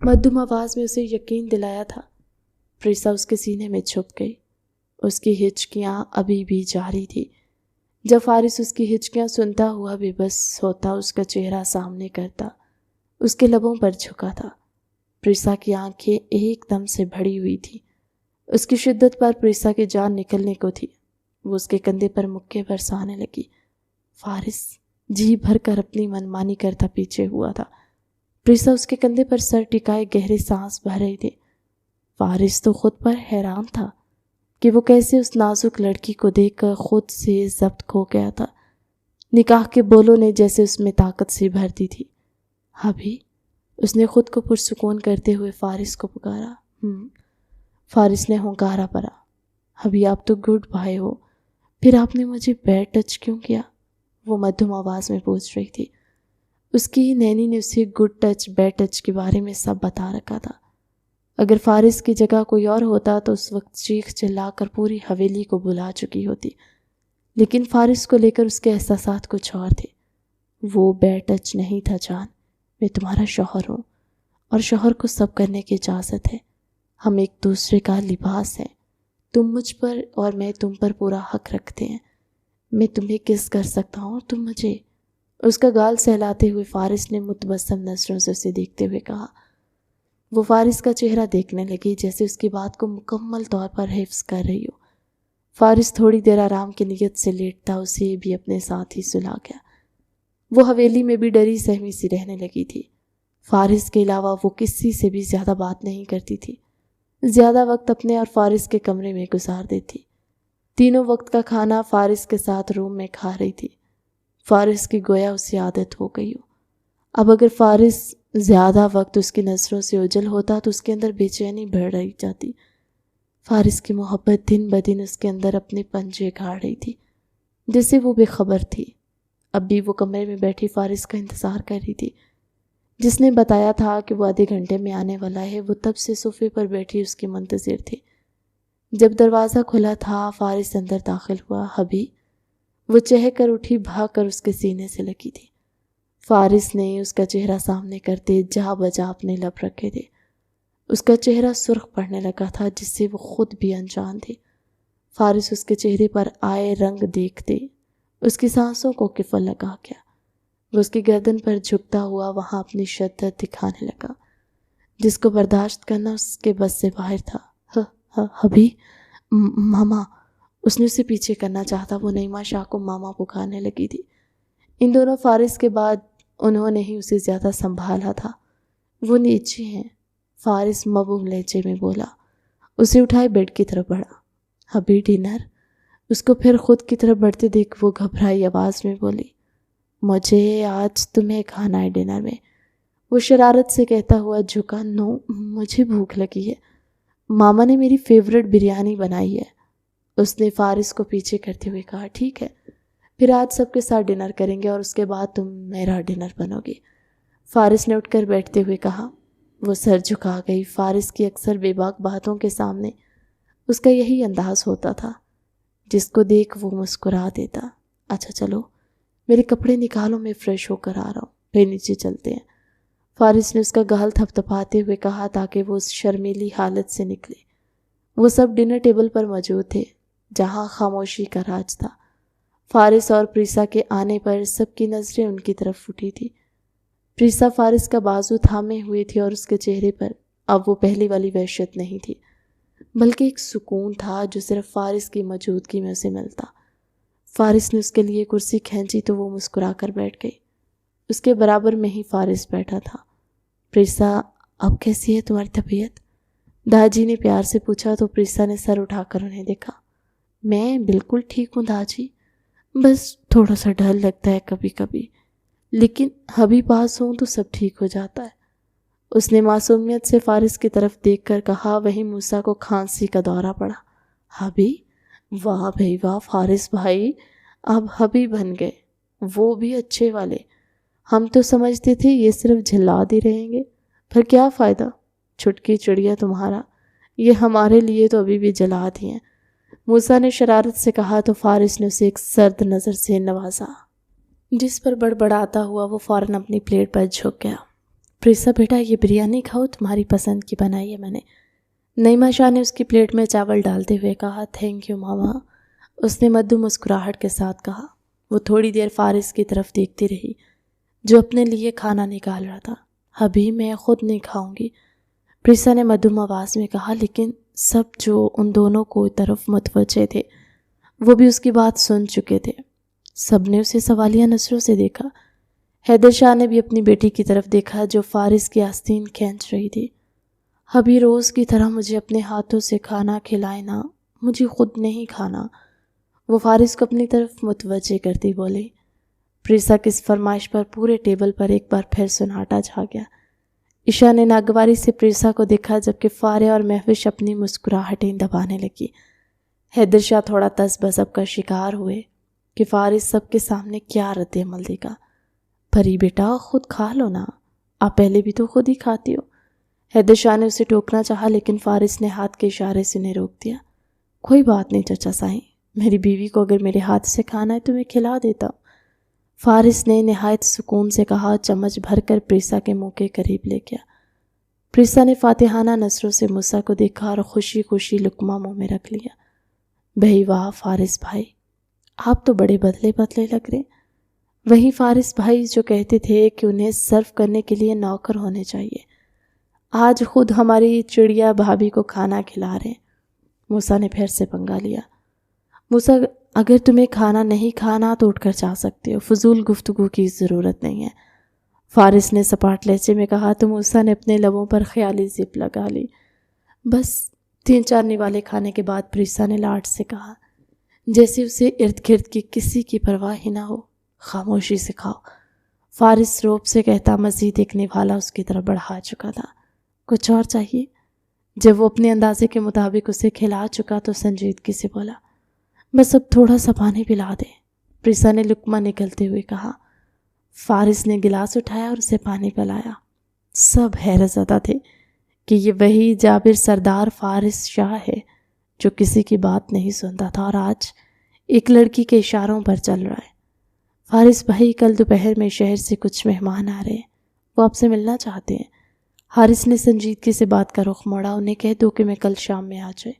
مدھم آواز میں اسے یقین دلایا تھا۔ پریسا اس کے سینے میں چھپ گئی، اس کی ہچکیاں ابھی بھی جاری تھی۔ جب فارس اس کی ہچکیاں سنتا ہوا بے بس ہوتا، اس کا چہرہ سامنے کرتا، اس کے لبوں پر جھکا تھا۔ پریسا کی آنکھیں ایک دم سے بھری ہوئی تھی۔ اس کی شدت پر پریسا کی جان نکلنے کو تھی۔ وہ اس کے کندھے پر مکے برسانے لگی۔ فارس جی بھر کر اپنی منمانی کرتا پیچھے ہوا تھا۔ پریسا اس کے کندھے پر سر ٹکائے گہری سانس بھر رہی تھی۔ فارس تو خود پر حیران تھا کہ وہ کیسے اس نازک لڑکی کو دیکھ کر خود سے ضبط کھو گیا تھا۔ نکاح کے بولوں نے جیسے اس میں طاقت سے بھر دی تھی۔ ابھی اس نے خود کو پرسکون کرتے ہوئے فارس کو پکارا۔ فارس نے ہنکارا پڑا۔ ابھی آپ تو گڈ بھائی ہو، پھر آپ نے مجھے بیڈ ٹچ کیوں کیا؟ وہ مدھم آواز میں پوچھ رہی تھی۔ اس کی نینی نے اسے گڈ ٹچ بیڈ ٹچ کے بارے میں سب بتا رکھا تھا۔ اگر فارس کی جگہ کوئی اور ہوتا تو اس وقت چیخ چلا کر پوری حویلی کو بلا چکی ہوتی، لیکن فارس کو لے کر اس کے احساسات کچھ اور تھے۔ وہ بیڈ ٹچ نہیں تھا جان، میں تمہارا شوہر ہوں اور شوہر کو سب کرنے کی اجازت ہے۔ ہم ایک دوسرے کا لباس ہیں، تم مجھ پر اور میں تم پر پورا حق رکھتے ہیں۔ میں تمہیں کس کر سکتا ہوں اور تم مجھے۔ اس کا گال سہلاتے ہوئے فارس نے متبسم نظروں سے اسے دیکھتے ہوئے کہا۔ وہ فارس کا چہرہ دیکھنے لگی جیسے اس کی بات کو مکمل طور پر حفظ کر رہی ہو۔ فارس تھوڑی دیر آرام کی نیت سے لیٹتا اسے بھی اپنے ساتھ ہی سلا گیا۔ وہ حویلی میں بھی ڈری سہمی سی رہنے لگی تھی۔ فارس کے علاوہ وہ کسی سے بھی زیادہ بات نہیں کرتی تھی، زیادہ وقت اپنے اور فارس کے کمرے میں گزار دیتی۔ تینوں وقت کا کھانا فارس کے ساتھ روم میں کھا رہی تھی۔ فارس کی گویا اسے عادت ہو گئی ہو۔ اب اگر فارس زیادہ وقت اس کی نظروں سے اوجھل ہوتا تو اس کے اندر بے چینی بڑھ رہی جاتی۔ فارس کی محبت دن بدن اس کے اندر اپنے پنجے گاڑ رہی تھی، جیسے وہ بے خبر تھی۔ اب بھی وہ کمرے میں بیٹھی فارس کا انتظار کر رہی تھی، جس نے بتایا تھا کہ وہ آدھے گھنٹے میں آنے والا ہے۔ وہ تب سے صوفے پر بیٹھی اس کی منتظر تھی۔ جب دروازہ کھلا تھا فارس اندر داخل ہوا۔ ابھی وہ چہک کر اٹھی، بھاگ کر اس کے سینے سے لگی تھی۔ فارس نے اس کا چہرہ سامنے کرتے جا بجا اپنے لب رکھے تھے۔ اس کا چہرہ سرخ پڑنے لگا تھا جس سے وہ خود بھی انجان تھی۔ فارس اس کے چہرے پر آئے رنگ دیکھتے اس کی سانسوں کو کفل لگا گیا۔ وہ اس کی گردن پر جھکتا ہوا وہاں اپنی شدت دکھانے لگا، جس کو برداشت کرنا اس کے بس سے باہر تھا۔ ابھی ماما، اس نے اسے پیچھے کرنا چاہتا، وہ نعیمہ شاہ کو ماما پکارنے لگی تھی۔ ان دونوں فارس کے بعد انہوں نے ہی اسے زیادہ سنبھالا تھا۔ وہ نیچے ہیں، فارس مبہم لہجے میں بولا۔ اسے اٹھائے بیڈ کی طرف بڑھا۔ ابھی ڈنر؟ اس کو پھر خود کی طرف بڑھتے دیکھ وہ گھبرائی آواز میں بولی، مجھے آج تمہیں کھانا ہے ڈنر میں۔ وہ شرارت سے کہتا ہوا جھکا۔ نو، مجھے بھوک لگی ہے، ماما نے میری فیورٹ بریانی بنائی ہے۔ اس نے فارس کو پیچھے کرتے ہوئے کہا، ٹھیک ہے، پھر آج سب کے ساتھ ڈنر کریں گے اور اس کے بعد تم میرا ڈنر بنو گی۔ فارس نے اٹھ کر بیٹھتے ہوئے کہا۔ وہ سر جھکا گئی۔ فارس کی اکثر بے باک باتوں کے سامنے اس کا یہی انداز ہوتا تھا، جس کو دیکھ وہ مسکرا دیتا۔ اچھا چلو، میرے کپڑے نکالو، میں فریش ہو کر آ رہا ہوں، پھر نیچے چلتے ہیں۔ فارس نے اس کا گال تھپتھپاتے ہوئے کہا تاکہ وہ اس شرمیلی حالت سے نکلے۔ وہ سب ڈنر ٹیبل پر موجود تھے، جہاں خاموشی کا راج تھا۔ فارس اور پریسا کے آنے پر سب کی نظریں ان کی طرف اٹھی تھی۔ پریسا فارس کا بازو تھامے ہوئے تھی اور اس کے چہرے پر اب وہ پہلی والی وحشت نہیں تھی، بلکہ ایک سکون تھا جو صرف فارس کی موجودگی میں اسے ملتا۔ فارس نے اس کے لیے کرسی کھینچی تو وہ مسکرا کر بیٹھ گئی۔ اس کے برابر میں ہی فارس بیٹھا تھا۔ پریسا، اب کیسی ہے تمہاری طبیعت؟ داجی نے پیار سے پوچھا تو پریسا نے سر اٹھا کر انہیں دیکھا۔ میں بالکل ٹھیک ہوں داجی، بس تھوڑا سا ڈر لگتا ہے کبھی کبھی، لیکن ابھی پاس ہوں تو سب ٹھیک ہو جاتا ہے۔ اس نے معصومیت سے فارس کی طرف دیکھ کر کہا۔ وہیں موسیٰ کو کھانسی کا دورہ پڑا۔ ابھی؟ واہ بھائی واہ، فارس بھائی اب ابھی بن گئے، وہ بھی اچھے والے۔ ہم تو سمجھتے تھے یہ صرف جھلاد ہی رہیں گے، پھر کیا فائدہ، چھٹکی چڑیا تمہارا، یہ ہمارے لیے تو ابھی بھی جلاد ہی ہیں۔ موسیٰ نے شرارت سے کہا تو فارس نے اسے ایک سرد نظر سے نوازا، جس پر بڑبڑاتا ہوا وہ فوراً اپنی پلیٹ پر جھک گیا۔ پریسا بیٹا، یہ بریانی کھاؤ، تمہاری پسند کی بنائی ہے میں نے۔ نعیمہ شاہ نے اس کی پلیٹ میں چاول ڈالتے ہوئے کہا۔ تھینک یو ماما، اس نے مدھو مسکراہٹ کے ساتھ کہا۔ وہ تھوڑی دیر فارس کی طرف دیکھتی رہی جو اپنے لیے کھانا نکال رہا تھا۔ ابھی میں خود نہیں کھاؤں گی، پریسا نے مدھم آواز میں کہا، لیکن سب جو ان دونوں کو طرف متوجہ تھے وہ بھی اس کی بات سن چکے تھے۔ سب نے اسے سوالیہ نظروں سے دیکھا۔ حیدر شاہ نے بھی اپنی بیٹی کی طرف دیکھا جو فارس کی آستین کھینچ رہی تھی۔ ابھی روز کی طرح مجھے اپنے ہاتھوں سے کھانا کھلائے نا، مجھے خود نہیں کھانا، وہ فارس کو اپنی طرف متوجہ کرتی بولی۔ پریسا کی اس فرمائش پر پورے ٹیبل پر ایک بار پھر سناٹا چھا گیا۔ عشا نے ناگواری سے پریسا کو دیکھا جبکہ فارغ اور مہوش اپنی مسکراہٹیں دبانے لگی۔ حیدر شاہ تھوڑا تس بزب کا شکار ہوئے کہ فارغ سب کے سامنے کیا رد عمل دے گا۔ پری بیٹا خود کھا لو نا، آپ پہلے بھی تو خود ہی کھاتی ہو۔ حیدر شاہ نے اسے ٹوکنا چاہا لیکن فارغ نے ہاتھ کے اشارے سے انہیں روک دیا۔ کوئی بات نہیں چچا سائیں، میری بیوی کو اگر میرے ہاتھ سے کھانا ہے تو میں کھلا دیتا ہوں، فارغ نے نہایت سکون سے کہا، چمچ بھر کر پریسا کے منہ کے قریب لے گیا۔ پریسا نے فاتحانہ نظروں سے موسیٰ کو دیکھا اور خوشی خوشی لقمہ منہ میں رکھ لیا۔ بھئی واہ فارغ بھائی، آپ تو بڑے بدلے بدلے لگ رہے۔ وہیں فارغ بھائی جو کہتے تھے کہ انہیں سرو کرنے کے لیے نوکر ہونے چاہیے، آج خود ہماری چڑیا بھابھی کو کھانا کھلا رہے ہیں۔ موسیٰ نے پھر سے پنگا لیا۔ موسیٰ اگر تمہیں کھانا نہیں کھانا تو اٹھ کر جا سکتے ہو، فضول گفتگو کی ضرورت نہیں ہے، فارغ نے سپاٹ لہجے میں کہا تو موسیٰ نے اپنے لبوں پر خیالی زپ لگا لی۔ بس 3-4 نوالے کھانے کے بعد پریسا نے لاڈ سے کہا، جیسے اسے ارد گرد کی کسی کی پرواہ ہی نہ ہو، خاموشی سے کھاؤ۔ فارغ روب سے کہتا مزید ایک نوالا اس کی طرف بڑھا چکا تھا۔ کچھ اور چاہیے؟ جب وہ اپنے اندازے کے مطابق اسے کھلا چکا تو سنجیدگی سے بولا، بس اب تھوڑا سا پانی پلا دے، پریسا نے لقمہ نکلتے ہوئے کہا۔ فارغ نے گلاس اٹھایا اور اسے پانی پلایا۔ سب حیرت زدہ تھے کہ یہ وہی جابر سردار فارغ شاہ ہے جو کسی کی بات نہیں سنتا تھا اور آج ایک لڑکی کے اشاروں پر چل رہا ہے۔ فارغ بھائی کل دوپہر میں شہر سے کچھ مہمان آ رہے ہیں، وہ آپ سے ملنا چاہتے ہیں۔ حارث نے سنجیدگی سے بات کا رخ موڑا، انہیں کہہ دو کہ میں کل شام میں آ جائے،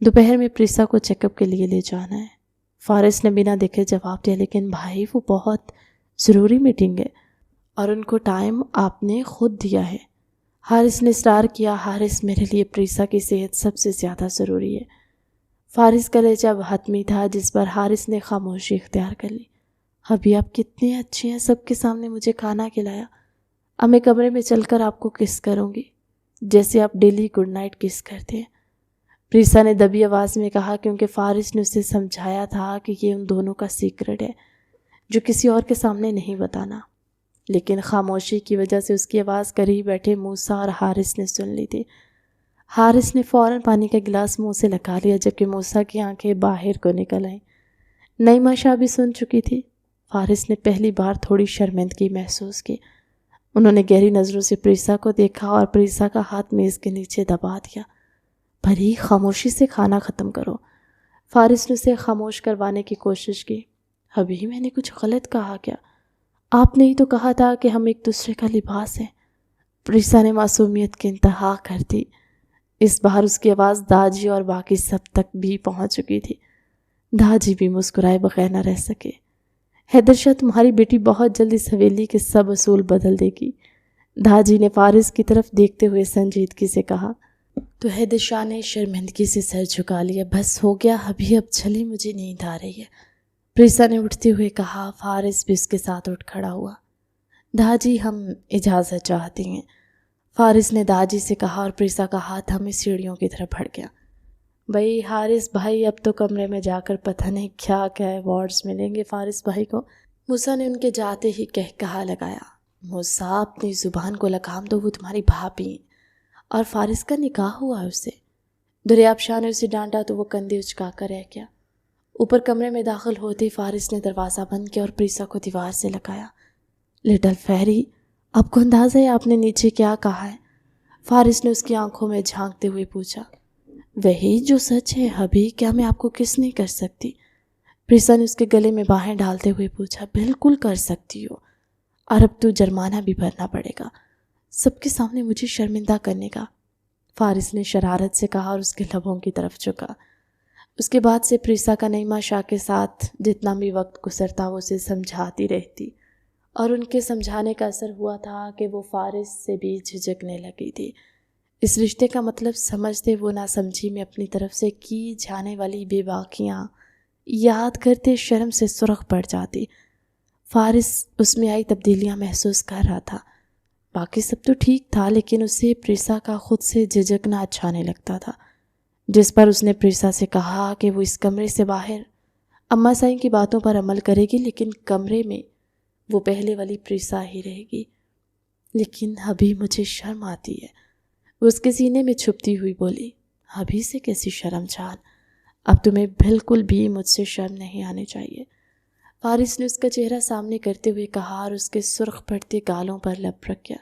دوپہر میں پریسا کو چیک اپ کے لیے لے جانا ہے۔ فارغ نے بنا دیکھے جواب دیا، لیکن بھائی وہ بہت ضروری میٹنگ ہے اور ان کو ٹائم آپ نے خود دیا ہے۔ حارث نے اصرار کیا، حارث میرے لیے پریسا کی صحت سب سے زیادہ ضروری ہے۔ فارغ کا لہجہ حتمی تھا جس پر حارث نے خاموشی اختیار کر لی۔ ابھی آپ کتنے اچھے ہیں، سب کے سامنے مجھے کھانا کھلایا، اب میں کمرے میں چل کر آپ کو کس کروں گی جیسے آپ ڈیلی گڈ نائٹ کس کرتے ہیں۔ پریسا نے دبی آواز میں کہا کیونکہ فارغ نے اسے سمجھایا تھا کہ یہ ان دونوں کا سیکرٹ ہے جو کسی اور کے سامنے نہیں بتانا، لیکن خاموشی کی وجہ سے اس کی آواز قریب بیٹھے موسیٰ اور حارث نے سن لی تھی۔ حارث نے فوراً پانی کا گلاس منہ سے لگا لیا جبکہ موسیٰ کی آنکھیں باہر کو نکل آئیں۔ نعیمہ شاہ بھی سن چکی تھی۔ فارغ نے پہلی بار تھوڑی شرمندگی محسوس کی۔ انہوں نے گہری نظروں سے پریسا کو دیکھا اور پریسا کا ہاتھ میز کے نیچے دبا دیا۔ پری خاموشی سے کھانا ختم کرو۔ فارغ نے اسے خاموش کروانے کی کوشش کی۔ ابھی میں نے کچھ غلط کہا کیا؟ آپ نے ہی تو کہا تھا کہ ہم ایک دوسرے کا لباس ہیں۔ پریسا نے معصومیت کی انتہا کر دی۔ اس بار اس کی آواز داجی اور باقی سب تک بھی پہنچ چکی تھی۔ داجی بھی مسکرائے بغیر نہ رہ سکے۔ حیدر شاہ تمہاری بیٹی بہت جلد اس حویلی کے سب اصول بدل دے گی، داجی نے فارغ کی طرف دیکھتے ہوئے سنجیدگی سے کہا۔ تو حیدر شاہ نے شرمندگی سے سر جھکا لیا۔ بس ہو گیا، ابھی اب چلی، مجھے نیند آ رہی ہے، پریسا نے اٹھتے ہوئے کہا۔ فارغ بھی اس کے ساتھ اٹھ کھڑا ہوا۔ داجی ہم اجازت چاہتے ہیں، فارغ نے داجی سے کہا اور پریسا کا ہاتھ ہمیں سیڑھیوں کی طرف بڑھ گیا۔ بھائی حارث بھائی اب تو کمرے میں جا کر پتہ نہیں کیا کیا ایوارڈز ملیں گے فارغ بھائی کو، موسیٰ نے ان کے جاتے ہی کہا لگایا۔ موسیٰ اپنی زبان کو لگام دو، وہ تمہاری بھابھی ہیں اور فارغ کا نکاح ہوا ہے اس سے۔ دریاب شاہ نے اسے ڈانٹا تو وہ کندھے اچکا کر رہ گیا۔ اوپر کمرے میں داخل ہوتے ہی فارغ نے دروازہ بند کیا اور پریسا کو دیوار سے لگایا۔ لٹل فیری، آپ کو اندازہ ہے آپ نے نیچے کیا کہا ہے؟ فارغ نے اس کی آنکھوں میں جھانکتے ہوئے پوچھا۔ وہی جو سچ ہے ابھی، کیا میں آپ کو کس نہیں کر سکتی؟ پریسا نے اس کے گلے میں باہیں ڈالتے ہوئے پوچھا۔ بالکل کر سکتی ہو، اور اب تو جرمانہ بھی بھرنا پڑے گا، سب کے سامنے مجھے شرمندہ کرنے کا، فارغ نے شرارت سے کہا اور اس کے لبوں کی طرف جھکا۔ اس کے بعد سے پریسا کا نعیمہ شاہ کے ساتھ جتنا بھی وقت گزرتا وہ اسے سمجھاتی رہتی، اور ان کے سمجھانے کا اثر ہوا تھا کہ وہ فارغ سے بھی جھجکنے لگی تھی۔ اس رشتے کا مطلب سمجھتے وہ ناسمجھی میں اپنی طرف سے کی جانے والی بے باکیاں یاد کرتے شرم سے سرخ پڑ جاتی۔ فارغ اس میں آئی تبدیلیاں محسوس کر رہا تھا۔ باقی سب تو ٹھیک تھا، لیکن اسے پریسا کا خود سے جھجکنا اچھا نہیں لگتا تھا، جس پر اس نے پریسا سے کہا کہ وہ اس کمرے سے باہر اماں سائیں کی باتوں پر عمل کرے گی، لیکن کمرے میں وہ پہلے والی پریسا ہی رہے گی، لیکن ابھی مجھے شرم آتی ہے، وہ اس کے سینے میں چھپتی ہوئی بولی۔ ابھی سے کیسی شرم جان، اب تمہیں بالکل بھی مجھ سے شرم نہیں آنی چاہیے، فارس نے اس کا چہرہ سامنے کرتے ہوئے کہا اور اس کے سرخ پڑتے گالوں پر لب رکھ گیا۔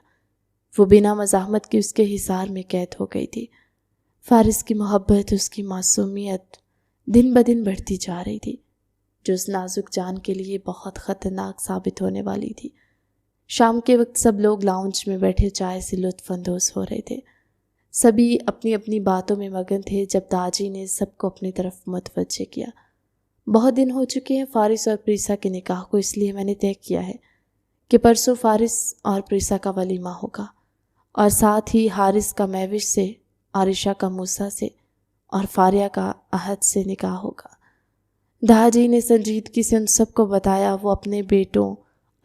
وہ بنا مزاحمت کی اس کے حصار میں قید ہو گئی تھی۔ فارس کی محبت، اس کی معصومیت دن بدن بڑھتی جا رہی تھی، جو اس نازک جان کے لیے بہت خطرناک ثابت ہونے والی تھی۔ شام کے وقت سب لوگ لاؤنج میں بیٹھے چائے سے لطف اندوز ہو رہے تھے۔ سبھی اپنی اپنی باتوں میں مگن تھے جب داجی نے سب کو اپنی طرف متوجہ کیا۔ بہت دن ہو چکے ہیں فارس اور پریسا کے نکاح کو، اس لیے میں نے طے کیا ہے کہ پرسوں فارس اور پریسا کا ولیمہ ہوگا، اور ساتھ ہی حارث کا میوش سے، عائشہ کا موسیٰ سے اور فاریہ کا احد سے نکاح ہوگا۔ داجی نے سنجیدگی سے ان سب کو بتایا۔ وہ اپنے بیٹوں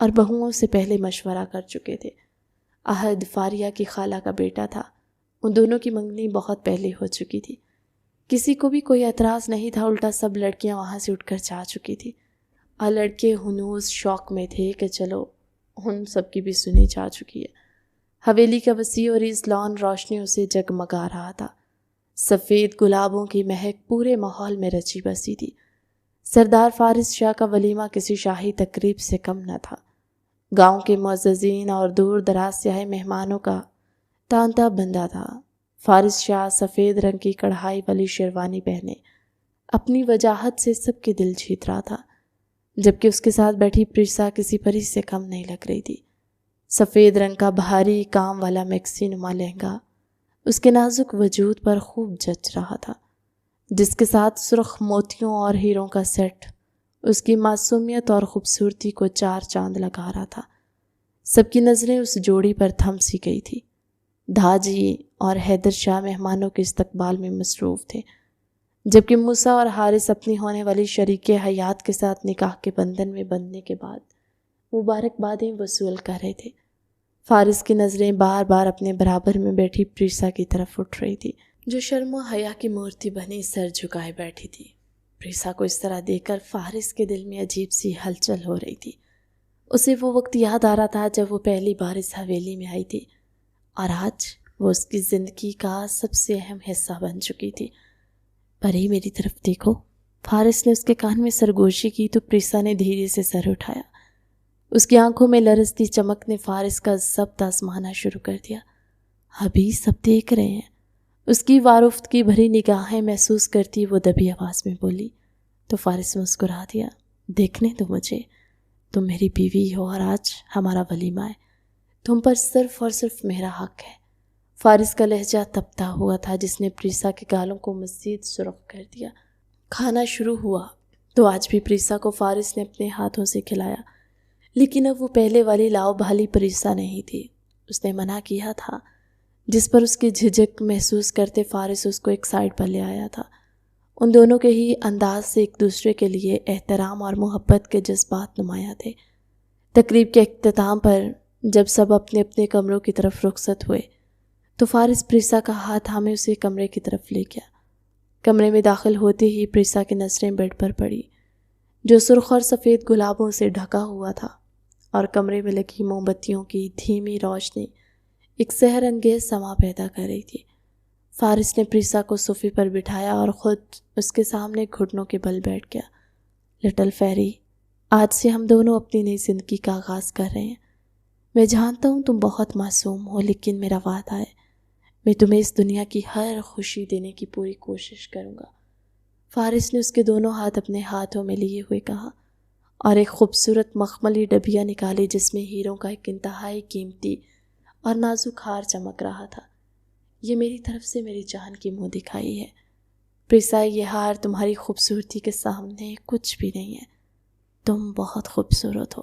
اور بہوؤں سے پہلے مشورہ کر چکے تھے۔ احد فاریہ کی خالہ کا بیٹا تھا، ان دونوں کی منگنی بہت پہلے ہو چکی تھی، کسی کو بھی کوئی اعتراض نہیں تھا، الٹا سب لڑکیاں وہاں سے اٹھ کر جا چکی تھی، اور لڑکے ہنوز شوق میں تھے کہ چلو ان سب کی بھی سنی جا چکی ہے۔ حویلی کا وسیع اور اس لان روشنیوں سے جگمگا رہا تھا، سفید گلابوں کی مہک پورے ماحول میں رچی بسی تھی۔ سردار فارس شاہ کا ولیمہ کسی شاہی تقریب سے کم نہ تھا۔ گاؤں کے معززین اور دور دراز سے آئے مہمانوں کا تانتا بندہ تھا۔ فارس شاہ سفید رنگ کی کڑھائی والی شیروانی پہنے اپنی وجاہت سے سب کے دل جیت رہا تھا، جبکہ اس کے ساتھ بیٹھی پریسا کسی پری سے کم نہیں لگ رہی تھی۔ سفید رنگ کا بھاری کام والا میکسی نما لہنگا اس کے نازک وجود پر خوب جچ رہا تھا، جس کے ساتھ سرخ موتیوں اور ہیروں کا سیٹ اس کی معصومیت اور خوبصورتی کو چار چاند لگا رہا تھا۔ سب کی نظریں اس جوڑی پر تھم سی گئی تھی۔ دھاجی اور حیدر شاہ مہمانوں کے استقبال میں مصروف تھے، جبکہ موسیٰ اور حارث اپنی ہونے والی شریک حیات کے ساتھ نکاح کے بندھن میں بندھنے کے بعد مبارکبادیں وصول کر رہے تھے۔ فارس کی نظریں بار بار اپنے برابر میں بیٹھی پریسا کی طرف اٹھ رہی تھی، جو شرم و حیا کی مورتی بنی سر جھکائے بیٹھی تھی۔ پریسا کو اس طرح دیکھ کر فارس کے دل میں عجیب سی ہلچل ہو رہی تھی۔ اسے وہ وقت یاد آ رہا تھا جب وہ پہلی بار اس حویلی میں آئی تھی، اور آج وہ اس کی زندگی کا سب سے اہم حصہ بن چکی تھی۔ پری میری طرف دیکھو، فارس نے اس کے کان میں سرگوشی کی تو پریسا نے دھیرے سے سر اٹھایا۔ اس کی آنکھوں میں لرزتی چمک نے فارس کا ضبط آزمانا شروع کر دیا۔ ابھی سب دیکھ رہے ہیں، اس کی وارفت کی بھری نگاہیں محسوس کرتی وہ دبی آواز میں بولی، تو فارس مسکرا دیا۔ دیکھنے دو مجھے، تم میری بیوی ہو اور آج ہمارا ولیمہ ہے، تم پر صرف اور صرف میرا حق ہے۔ فارس کا لہجہ تپتا ہوا تھا جس نے پریسا کے گالوں کو مزید سرخ کر دیا۔ کھانا شروع ہوا تو آج بھی پریسا کو فارس نے اپنے ہاتھوں سے کھلایا، لیکن اب وہ پہلے والی لاؤ بھالی پریسا نہیں تھی۔ اس نے منع کیا تھا، جس پر اس کی جھجک محسوس کرتے فارس اس کو ایک سائڈ پر لے آیا تھا۔ ان دونوں کے ہی انداز سے ایک دوسرے کے لیے احترام اور محبت کے جذبات نمایاں تھے۔ تقریب کے اختتام پر جب سب اپنے اپنے کمروں کی طرف رخصت ہوئے تو فارس پریسا کا ہاتھ تھامے اسے کمرے کی طرف لے گیا۔ کمرے میں داخل ہوتے ہی پریسا کی نظریں بیڈ پر پڑی، جو سرخ اور سفید گلابوں سے ڈھکا ہوا تھا، اور کمرے میں لگی موم بتیوں کی دھیمی روشنی ایک سحر انگیز سما پیدا کر رہی تھی۔ فارس نے پریسا کو صوفے پر بٹھایا اور خود اس کے سامنے گھٹنوں کے بل بیٹھ گیا۔ لٹل فیری، آج سے ہم دونوں اپنی نئی زندگی کا آغاز کر رہے ہیں۔ میں جانتا ہوں تم بہت معصوم ہو، لیکن میرا وعدہ ہے میں تمہیں اس دنیا کی ہر خوشی دینے کی پوری کوشش کروں گا۔ فارس نے اس کے دونوں ہاتھ اپنے ہاتھوں میں لیے ہوئے کہا، اور ایک خوبصورت مخملی ڈبیا نکالی جس میں ہیروں کا ایک انتہائی قیمتی اور نازک ہار چمک رہا تھا۔ یہ میری طرف سے میری جان کی منہ دکھائی ہے پریسا، یہ ہار تمہاری خوبصورتی کے سامنے کچھ بھی نہیں ہے۔ تم بہت خوبصورت ہو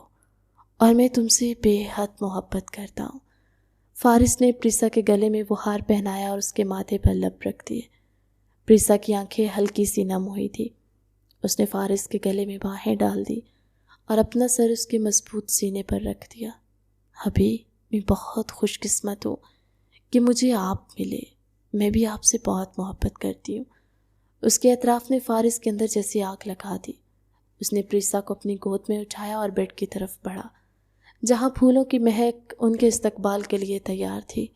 اور میں تم سے بے حد محبت کرتا ہوں۔ فارس نے پریسا کے گلے میں وہ ہار پہنایا اور اس کے ماتھے پر لب رکھ دیے۔ پریسا کی آنکھیں ہلکی سی نم ہوئی تھی۔ اس نے فارس کے گلے میں باہیں ڈال دی اور اپنا سر اس کے مضبوط سینے پر رکھ دیا۔ ابھی میں بہت خوش قسمت ہوں کہ مجھے آپ ملے، میں بھی آپ سے بہت محبت کرتی ہوں۔ اس کے اطراف نے فارس کے اندر جیسی آگ لگا دی۔ اس نے پریسا کو اپنی گود میں اٹھایا اور بیڈ کی طرف بڑھا۔ جہاں پھولوں کی مہک ان کے استقبال کے لیے تیار تھی۔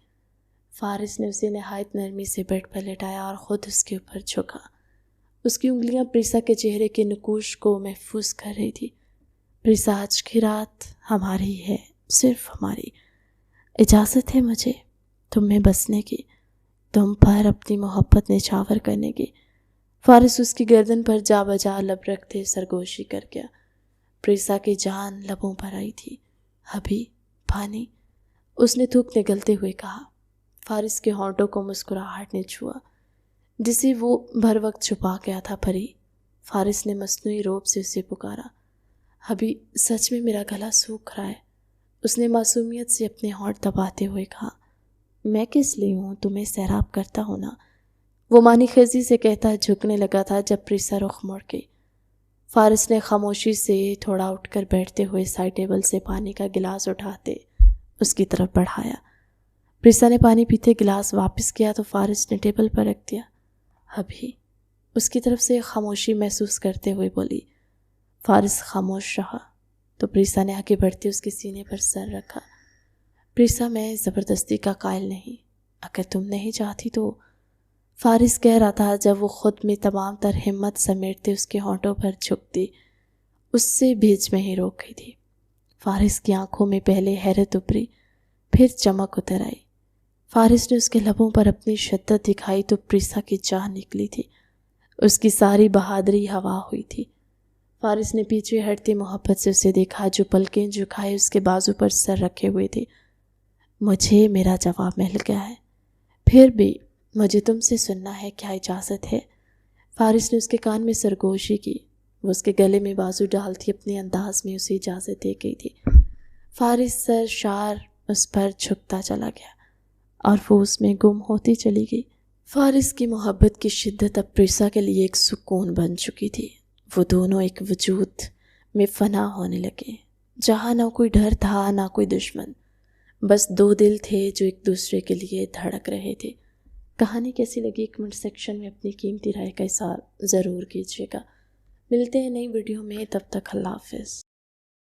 فارس نے اسے نہایت نرمی سے بیڈ پر لٹایا اور خود اس کے اوپر جھکا۔ اس کی انگلیاں پریسا کے چہرے کے نقوش کو محفوظ کر رہی تھی۔ پریسا، آج کی رات ہماری ہے، صرف ہماری۔ اجازت ہے مجھے تم میں بسنے کی، تم پر اپنی محبت نچھاور کرنے کی۔ فارس اس کی گردن پر جا بجا لب رکھتے سرگوشی کر گیا۔ پریسا کی جان لبوں پر آئی تھی۔ ابھی پانی، اس نے تھوک نگلتے ہوئے کہا۔ فارس کے ہونٹوں کو مسکراہٹ نے چھوا جسے وہ بھر وقت چھپا گیا تھا۔ پری، فارس نے مصنوعی روب سے اسے پکارا۔ ابھی سچ میں میرا گلا سوکھ رہا ہے، اس نے معصومیت سے اپنے ہونٹ دباتے ہوئے کہا۔ میں کس لیے ہوں، تمہیں سیراب کرتا ہوں نا، وہ معنی خیزی سے کہتا جھکنے لگا تھا جب پریسا رخ موڑ گئی۔ فارس نے خاموشی سے تھوڑا اٹھ کر بیٹھتے ہوئے سائڈ ٹیبل سے پانی کا گلاس اٹھاتے اس کی طرف بڑھایا۔ پریسا نے پانی پیتے گلاس واپس کیا تو فارس نے ٹیبل پر رکھ دیا۔ ابھی اس کی طرف سے خاموشی محسوس کرتے ہوئے بولی۔ فارس خاموش رہا تو پریسا نے آگے بڑھتے اس کے سینے پر سر رکھا۔ پریسا، میں زبردستی کا قائل نہیں، اگر تم نہیں چاہتی تو، فارس کہہ رہا تھا جب وہ خود میں تمام تر ہمت سمیٹتے اس کے ہونٹوں پر جھکتی اس سے بیچ میں ہی روک گئی تھی۔ فارس کی آنکھوں میں پہلے حیرت ابھری، پھر چمک اتر آئی۔ فارس نے اس کے لبوں پر اپنی شدت دکھائی تو پریسا کی جان نکلی تھی، اس کی ساری بہادری ہوا ہوئی تھی۔ فارس نے پیچھے ہٹتے محبت سے اسے دیکھا جو پلکیں جھکائے اس کے بازو پر سر رکھے ہوئے تھی۔ مجھے میرا جواب مل گیا ہے، پھر بھی مجھے تم سے سننا ہے، کیا اجازت ہے؟ فارس نے اس کے کان میں سرگوشی کی۔ وہ اس کے گلے میں بازو ڈالتی اپنے انداز میں اسے اجازت دے گئی تھی۔ فارس سر شار اس پر جھکتا چلا گیا اور وہ اس میں گم ہوتی چلی گئی۔ فارس کی محبت کی شدت اب پریسا کے لیے ایک سکون بن چکی تھی۔ وہ دونوں ایک وجود میں فنا ہونے لگے جہاں نہ کوئی ڈر تھا نہ کوئی دشمن، بس دو دل تھے جو ایک دوسرے کے لیے دھڑک رہے تھے۔ کہانی کیسی لگی کمنٹ سیکشن میں اپنی قیمتی رائے کا اظہار ضرور کیجیے گا۔ ملتے ہیں نئی ویڈیو میں، تب تک اللہ حافظ۔